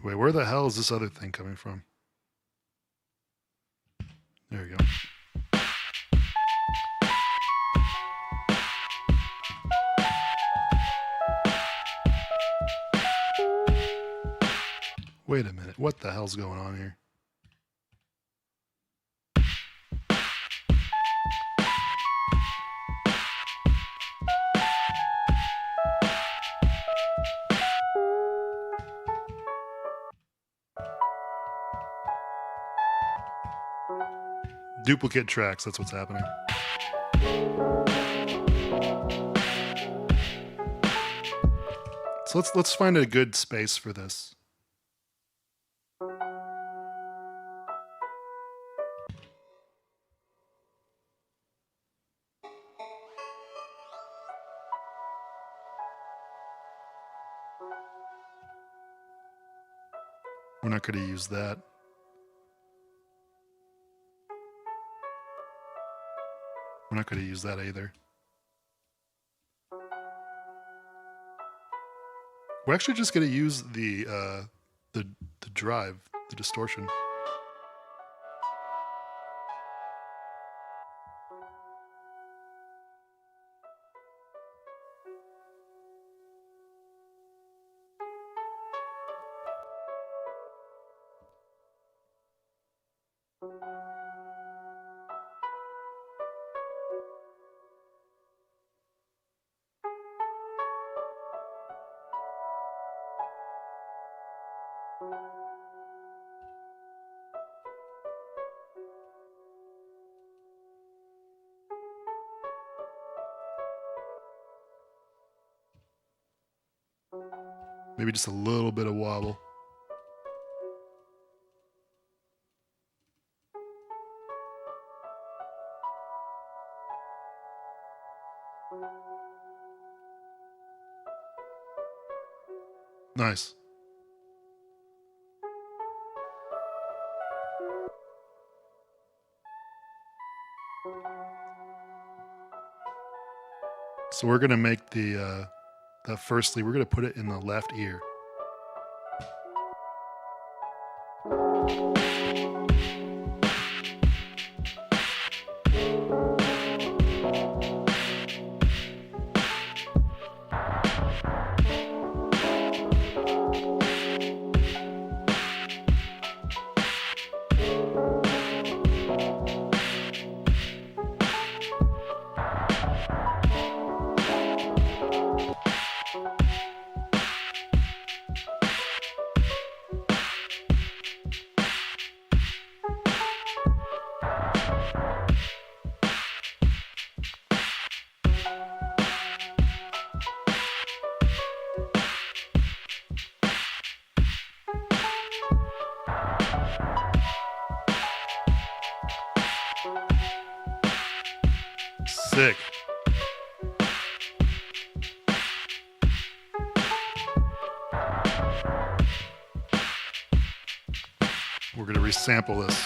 Wait, where the hell is this other thing coming from? There we go. Wait a minute. What the hell's going on here? Duplicate tracks, that's what's happening. So let's find a good space for this. We're not going to use that. We're not going to use that either. We're actually just going to use the drive, the distortion. Maybe just a little bit of wobble. Nice. So we're gonna make the firstly, we're gonna put it in the left ear. Sick. We're going to resample this.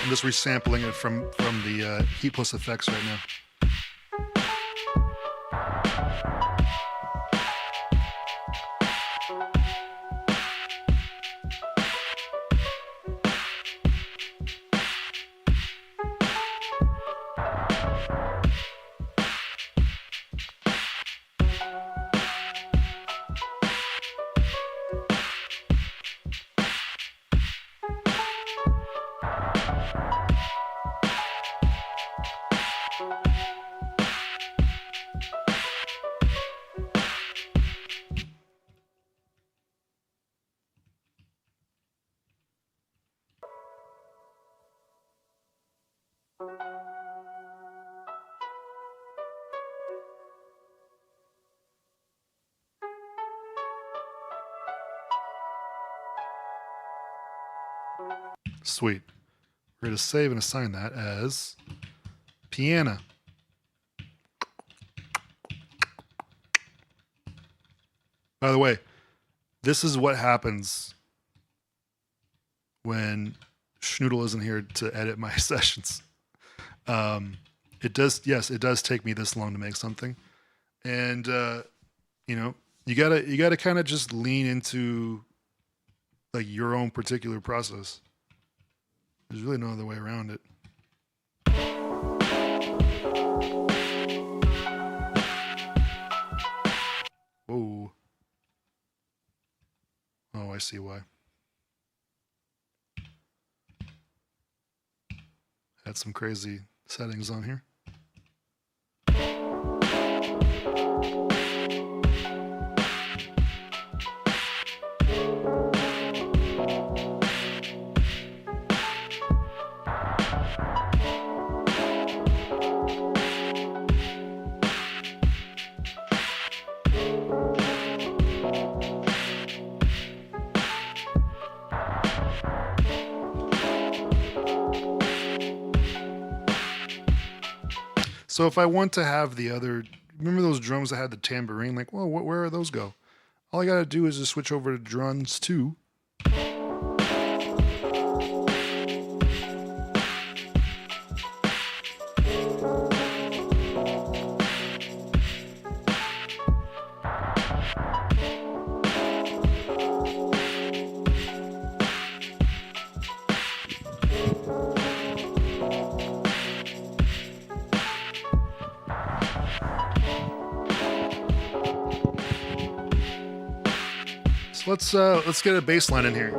I'm just resampling it from the Heat Plus Effects right now. Sweet. We're going to save and assign that as piano. By the way, this is what happens when Schnoodle isn't here to edit my sessions. It does take me this long to make something. And, you gotta kind of just lean into like your own particular process. There's really no other way around it. Whoa. Oh, I see why. Had some crazy settings on here. So if I want to have the other, remember those drums that had the tambourine? Like, well, where are those go? All I gotta do is just switch over to drums 2. So let's get a bass line in here.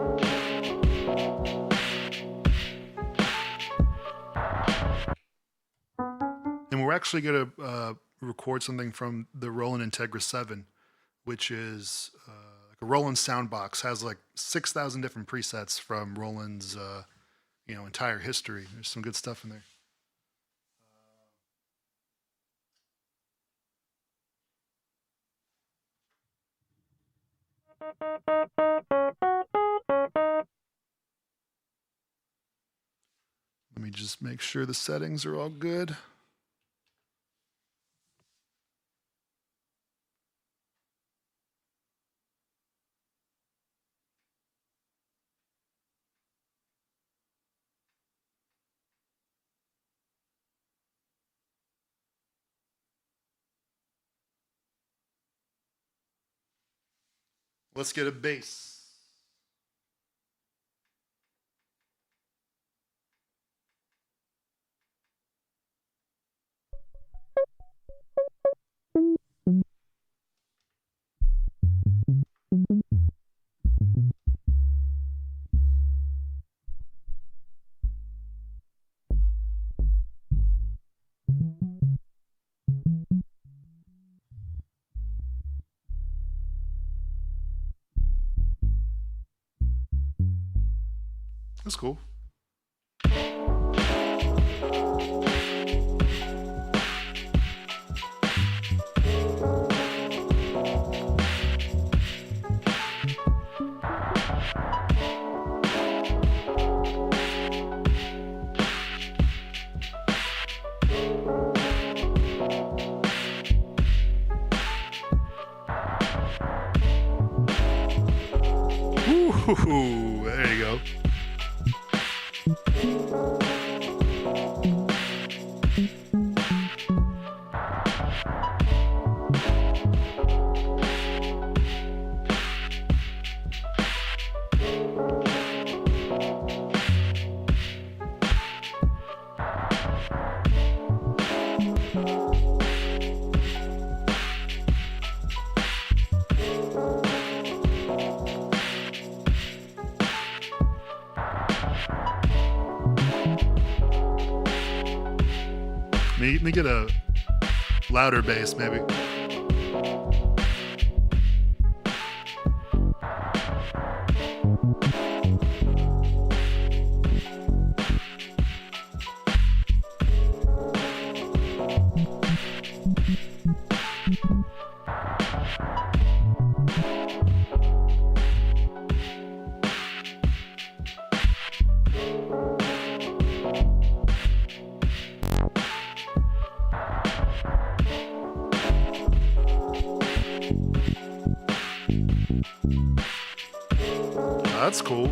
And we're actually going to record something from the Roland Integra 7, which is like a Roland soundbox. Has like 6,000 different presets from Roland's entire history. There's some good stuff in there. Let me just make sure the settings are all good. Let's get a bass. That's cool. Ooh, there you go. Let me get a louder bass, maybe. That's cool.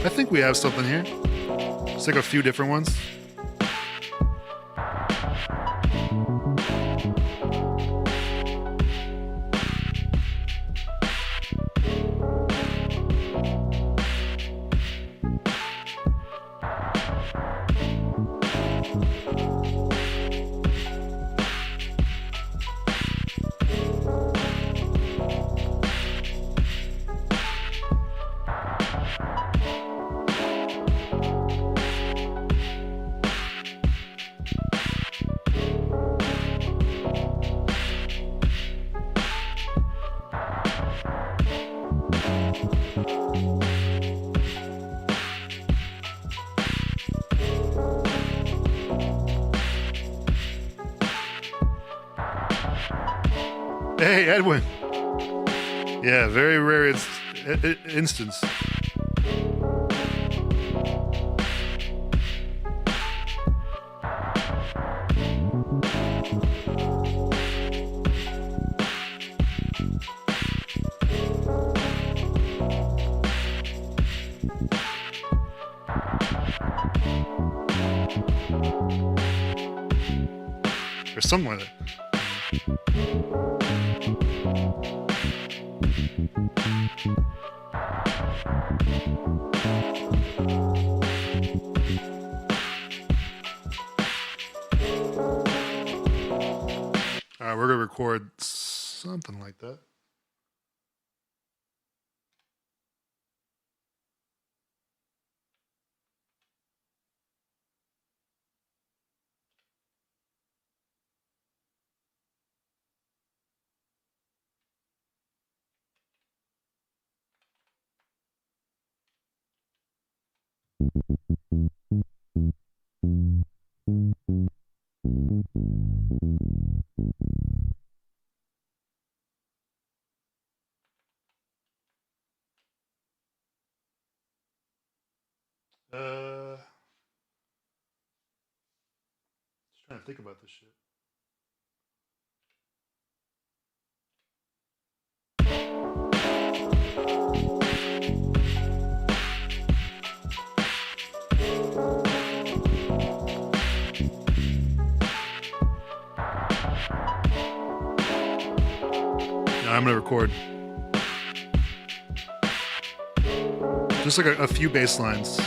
I think we have something here. It's like a few different ones. Hey, Edwin. Yeah, very rare instance. Or something like that. All right, we're gonna record something like that. Just trying to think about this shit. No, I'm gonna record just like a few bass lines,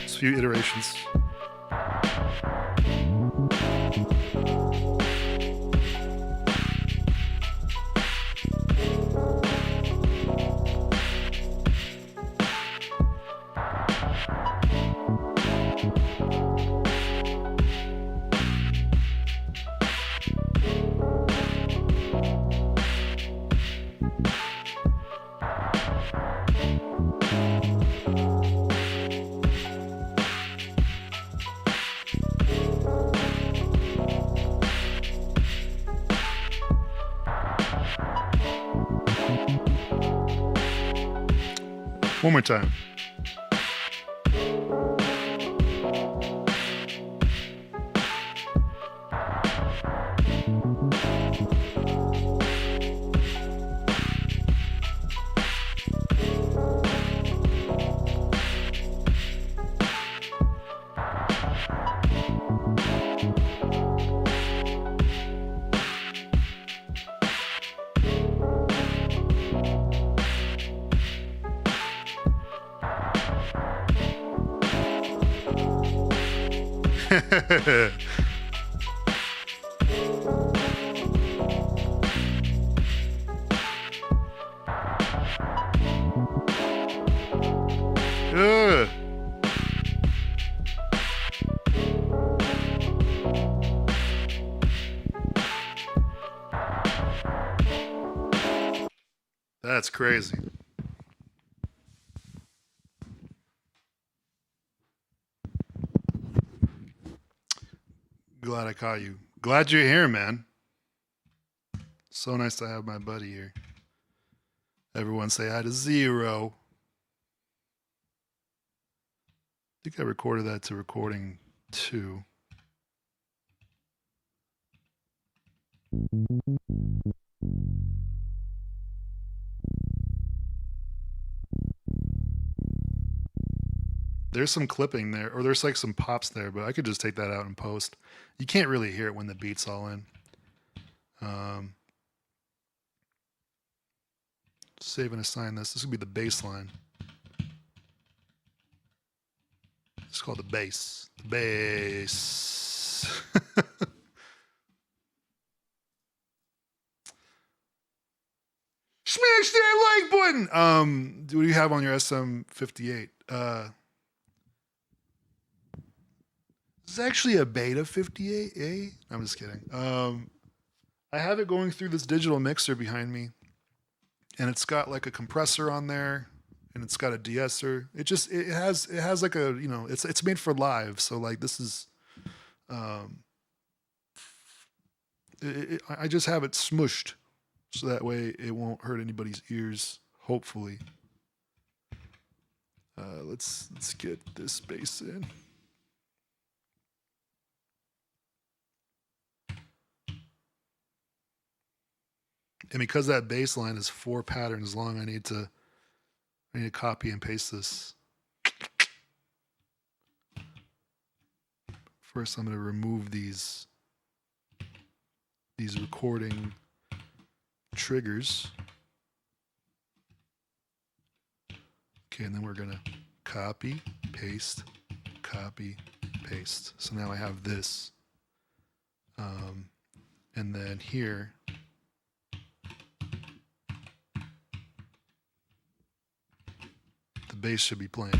just a few iterations. One more time. Ugh. That's crazy. Glad I caught you. Glad you're here, man. So nice to have my buddy here. Everyone say hi to Zero. I think I recorded that to recording 2. There's some clipping there, or there's like some pops there, but I could just take that out and post. You can't really hear it when the beat's all in. Save and assign this. This would be the bass line. It's called the bass. The bass. Smash that like button. What do you have on your SM58? This is actually a beta 58A. I'm just kidding. I have it going through this digital mixer behind me, and it's got like a compressor on there, and it's got a de-esser. It has like a, you know, it's made for live. So like this is, I just have it smushed, so that way it won't hurt anybody's ears. Hopefully. Let's get this bass in. And because that bass line is 4 patterns long, I need to copy and paste this. First, I'm going to remove these recording triggers. Okay, and then we're going to copy, paste. So now I have this. And then here, the bass should be playing.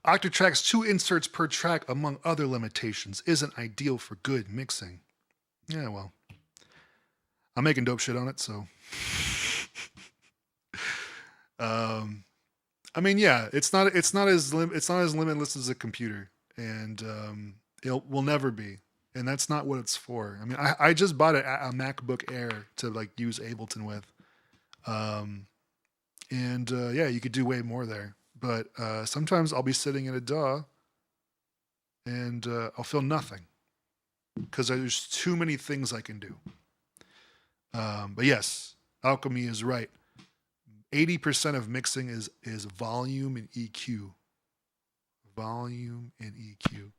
Octatrack's 2 inserts per track, among other limitations, isn't ideal for good mixing. Yeah, well, I'm making dope shit on it, so. I mean, yeah, it's not as limitless as a computer, and it will never be, and that's not what it's for. I mean, I just bought a MacBook Air to like use Ableton with, and yeah, you could do way more there. But sometimes I'll be sitting in a DAW and I'll feel nothing because there's too many things I can do. But yes, Alchemy is right. 80% of mixing is volume and EQ. Volume and EQ.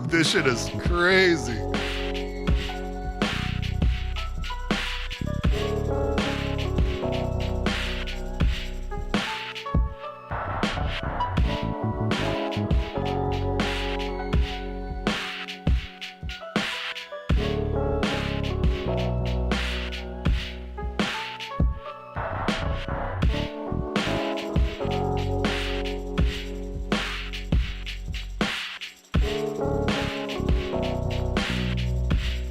This shit is crazy.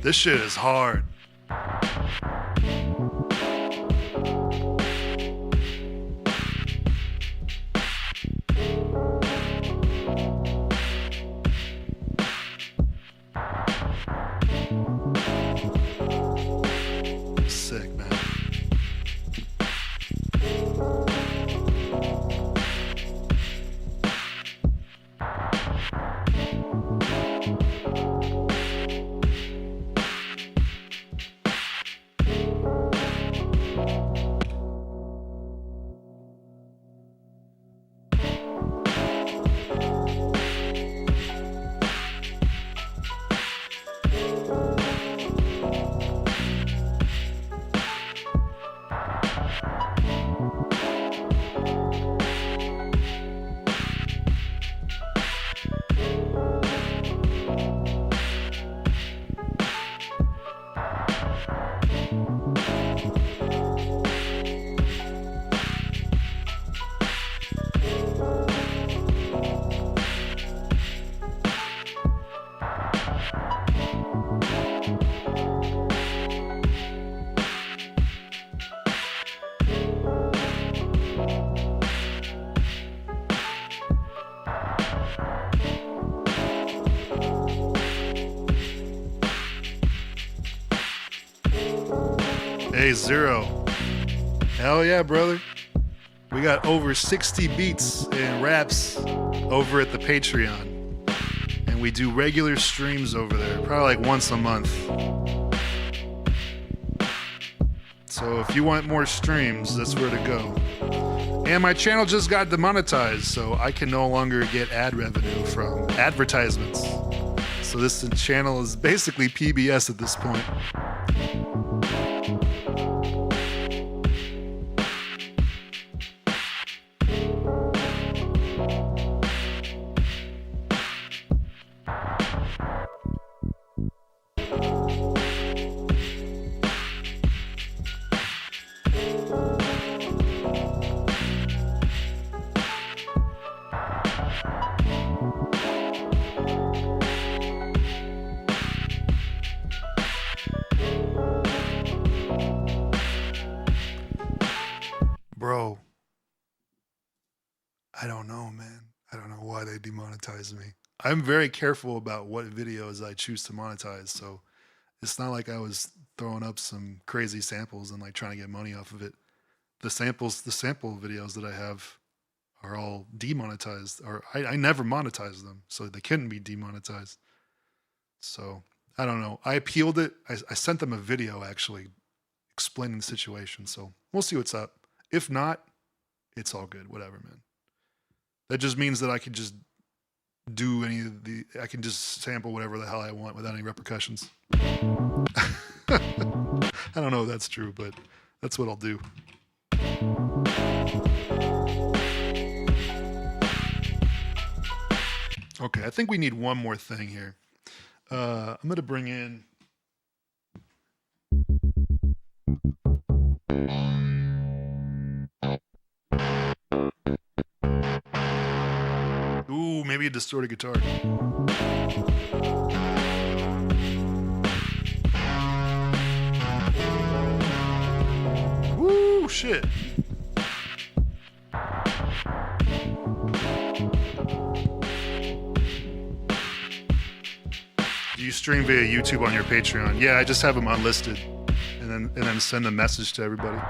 This shit is hard. Sick, man. Hey, Zero. Hell yeah, brother. We got over 60 beats and raps over at the Patreon. And we do regular streams over there, probably like once a month. So if you want more streams, that's where to go. And my channel just got demonetized, so I can no longer get ad revenue from advertisements. So this channel is basically PBS at this point. Bro, I don't know, man. I don't know why they demonetized me. I'm very careful about what videos I choose to monetize, so it's not like I was throwing up some crazy samples and like trying to get money off of it. The sample videos that I have are all demonetized, or I never monetized them, so they couldn't be demonetized. So I don't know. I appealed it. I sent them a video actually explaining the situation, so we'll see what's up. If not, it's all good. Whatever, man. That just means that I can just do I can just sample whatever the hell I want without any repercussions. I don't know if that's true, but that's what I'll do. Okay, I think we need one more thing here. I'm going to bring in... Ooh, maybe a distorted guitar. Woo, shit. Do you stream via YouTube on your Patreon? Yeah, I just have them unlisted, and then send a message to everybody.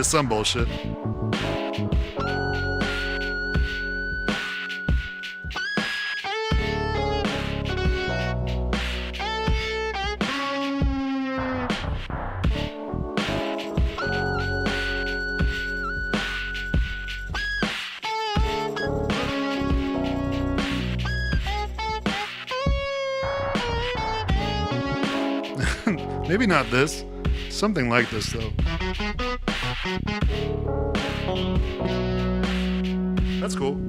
Some bullshit. Maybe not this. Something like this, though. That's cool.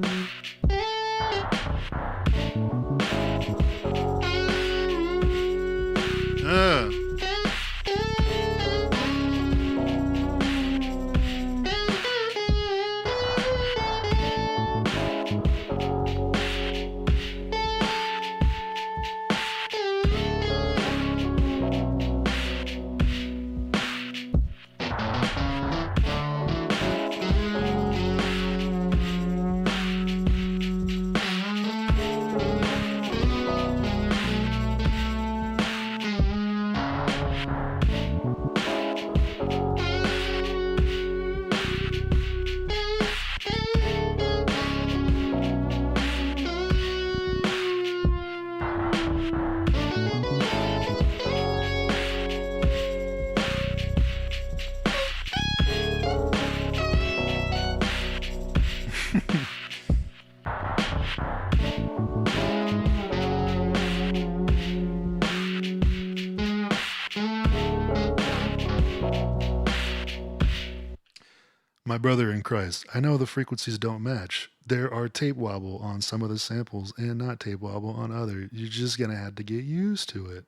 My brother in Christ, I know the frequencies don't match. There are tape wobble on some of the samples and not tape wobble on other. You're just going to have to get used to it.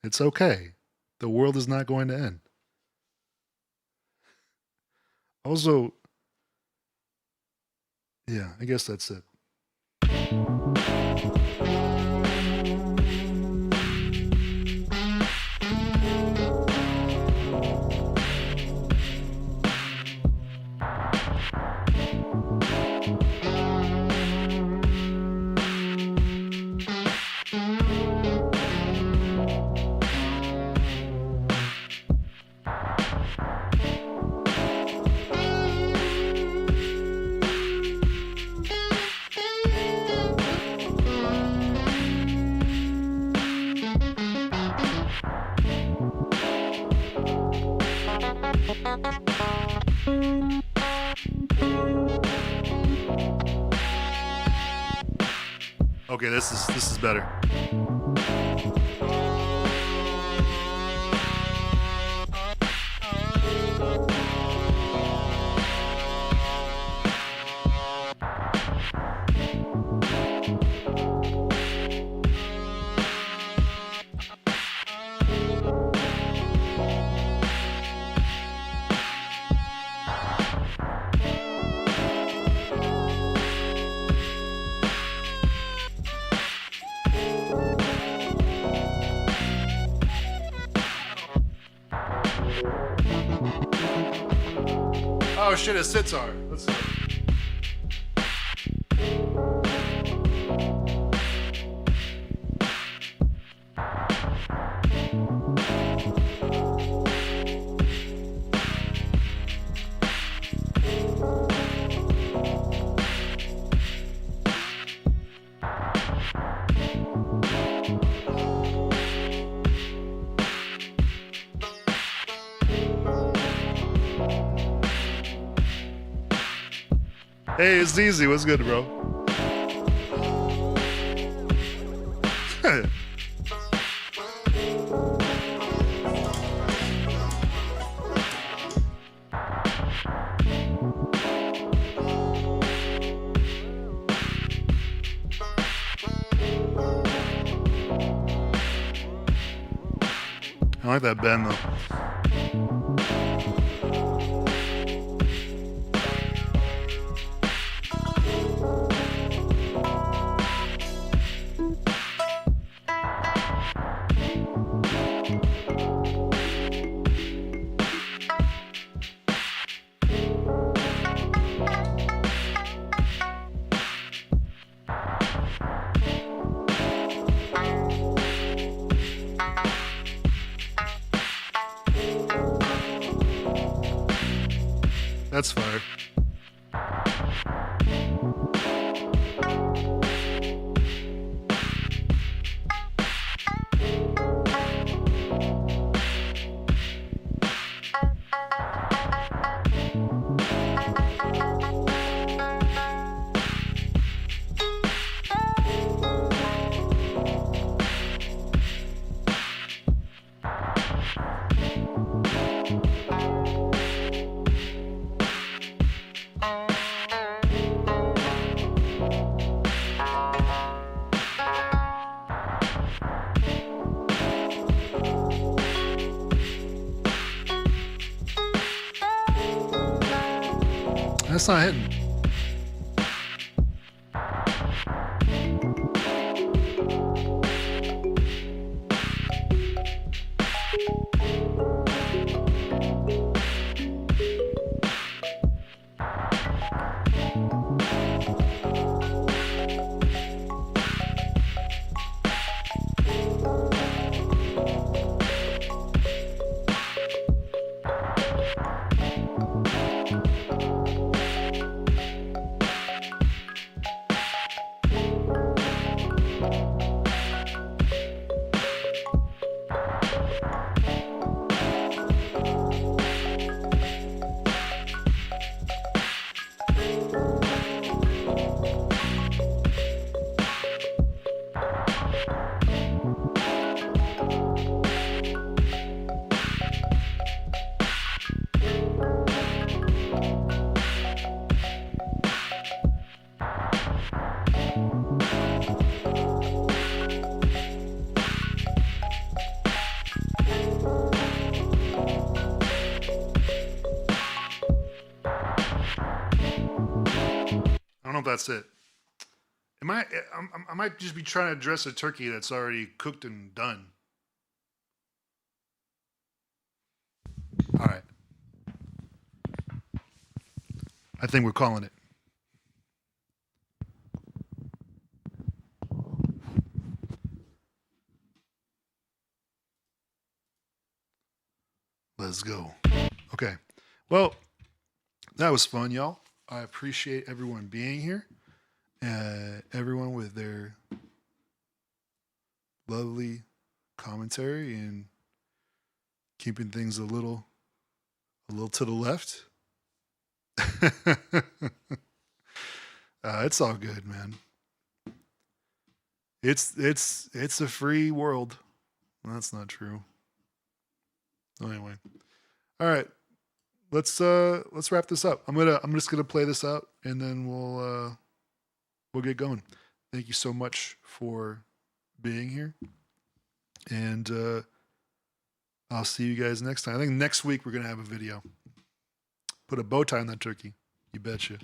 It's okay. The world is not going to end. Also, yeah, I guess that's it. Okay, this is better. Oh shit, it's sitar. Let's go. Hey, it's easy. What's good, bro? I like that bend though. That's fire. That's not hitting. that's it. I might just be trying to dress a turkey that's already cooked and done. All right. I think we're calling it. Let's go. Okay. Well, that was fun, y'all. I appreciate everyone being here. Everyone with their lovely commentary and keeping things a little to the left. It's all good, man. It's a free world. That's not true. Anyway, all right. Let's wrap this up. I'm just gonna play this out and then we'll get going. Thank you so much for being here, and I'll see you guys next time. I think next week we're gonna have a video. Put a bow tie on that turkey. You betcha.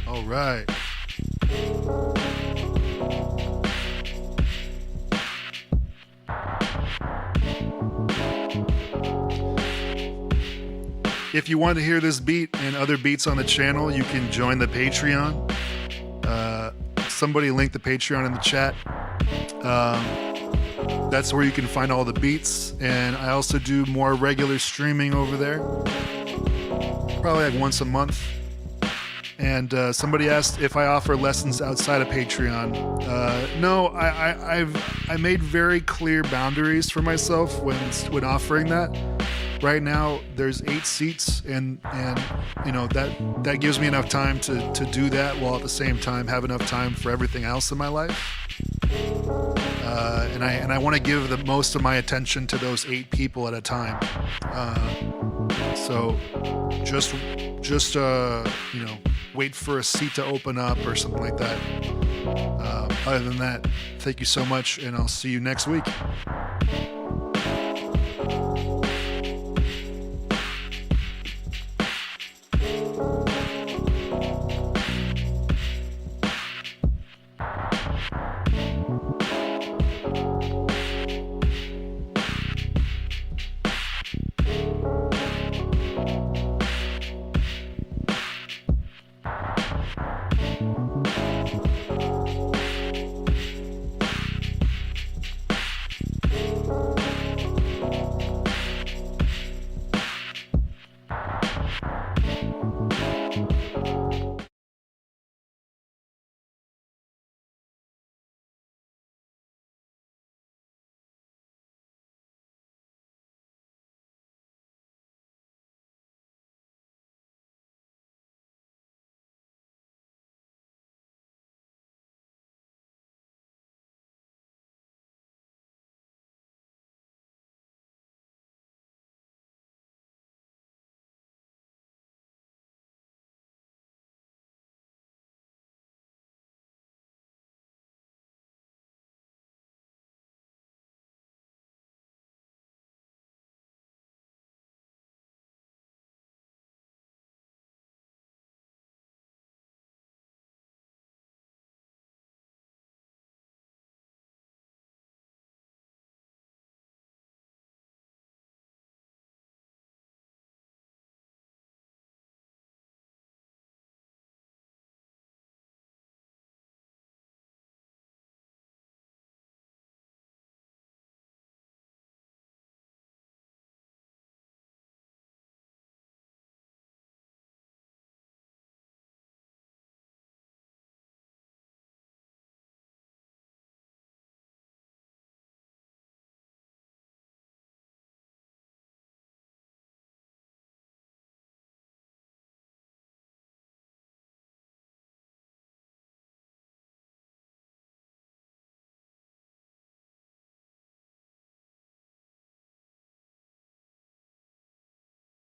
All right. If you want to hear this beat and other beats on the channel, you can join the Patreon. Somebody linked the Patreon in the chat. That's where you can find all the beats. And I also do more regular streaming over there. Probably like once a month. And somebody asked if I offer lessons outside of Patreon. No, I made very clear boundaries for myself when offering that. Right now, there's 8 seats, and you know that gives me enough time to do that while at the same time have enough time for everything else in my life. And I want to give the most of my attention to those 8 people at a time. So just you know, wait for a seat to open up or something like that. Other than that, thank you so much, and I'll see you next week.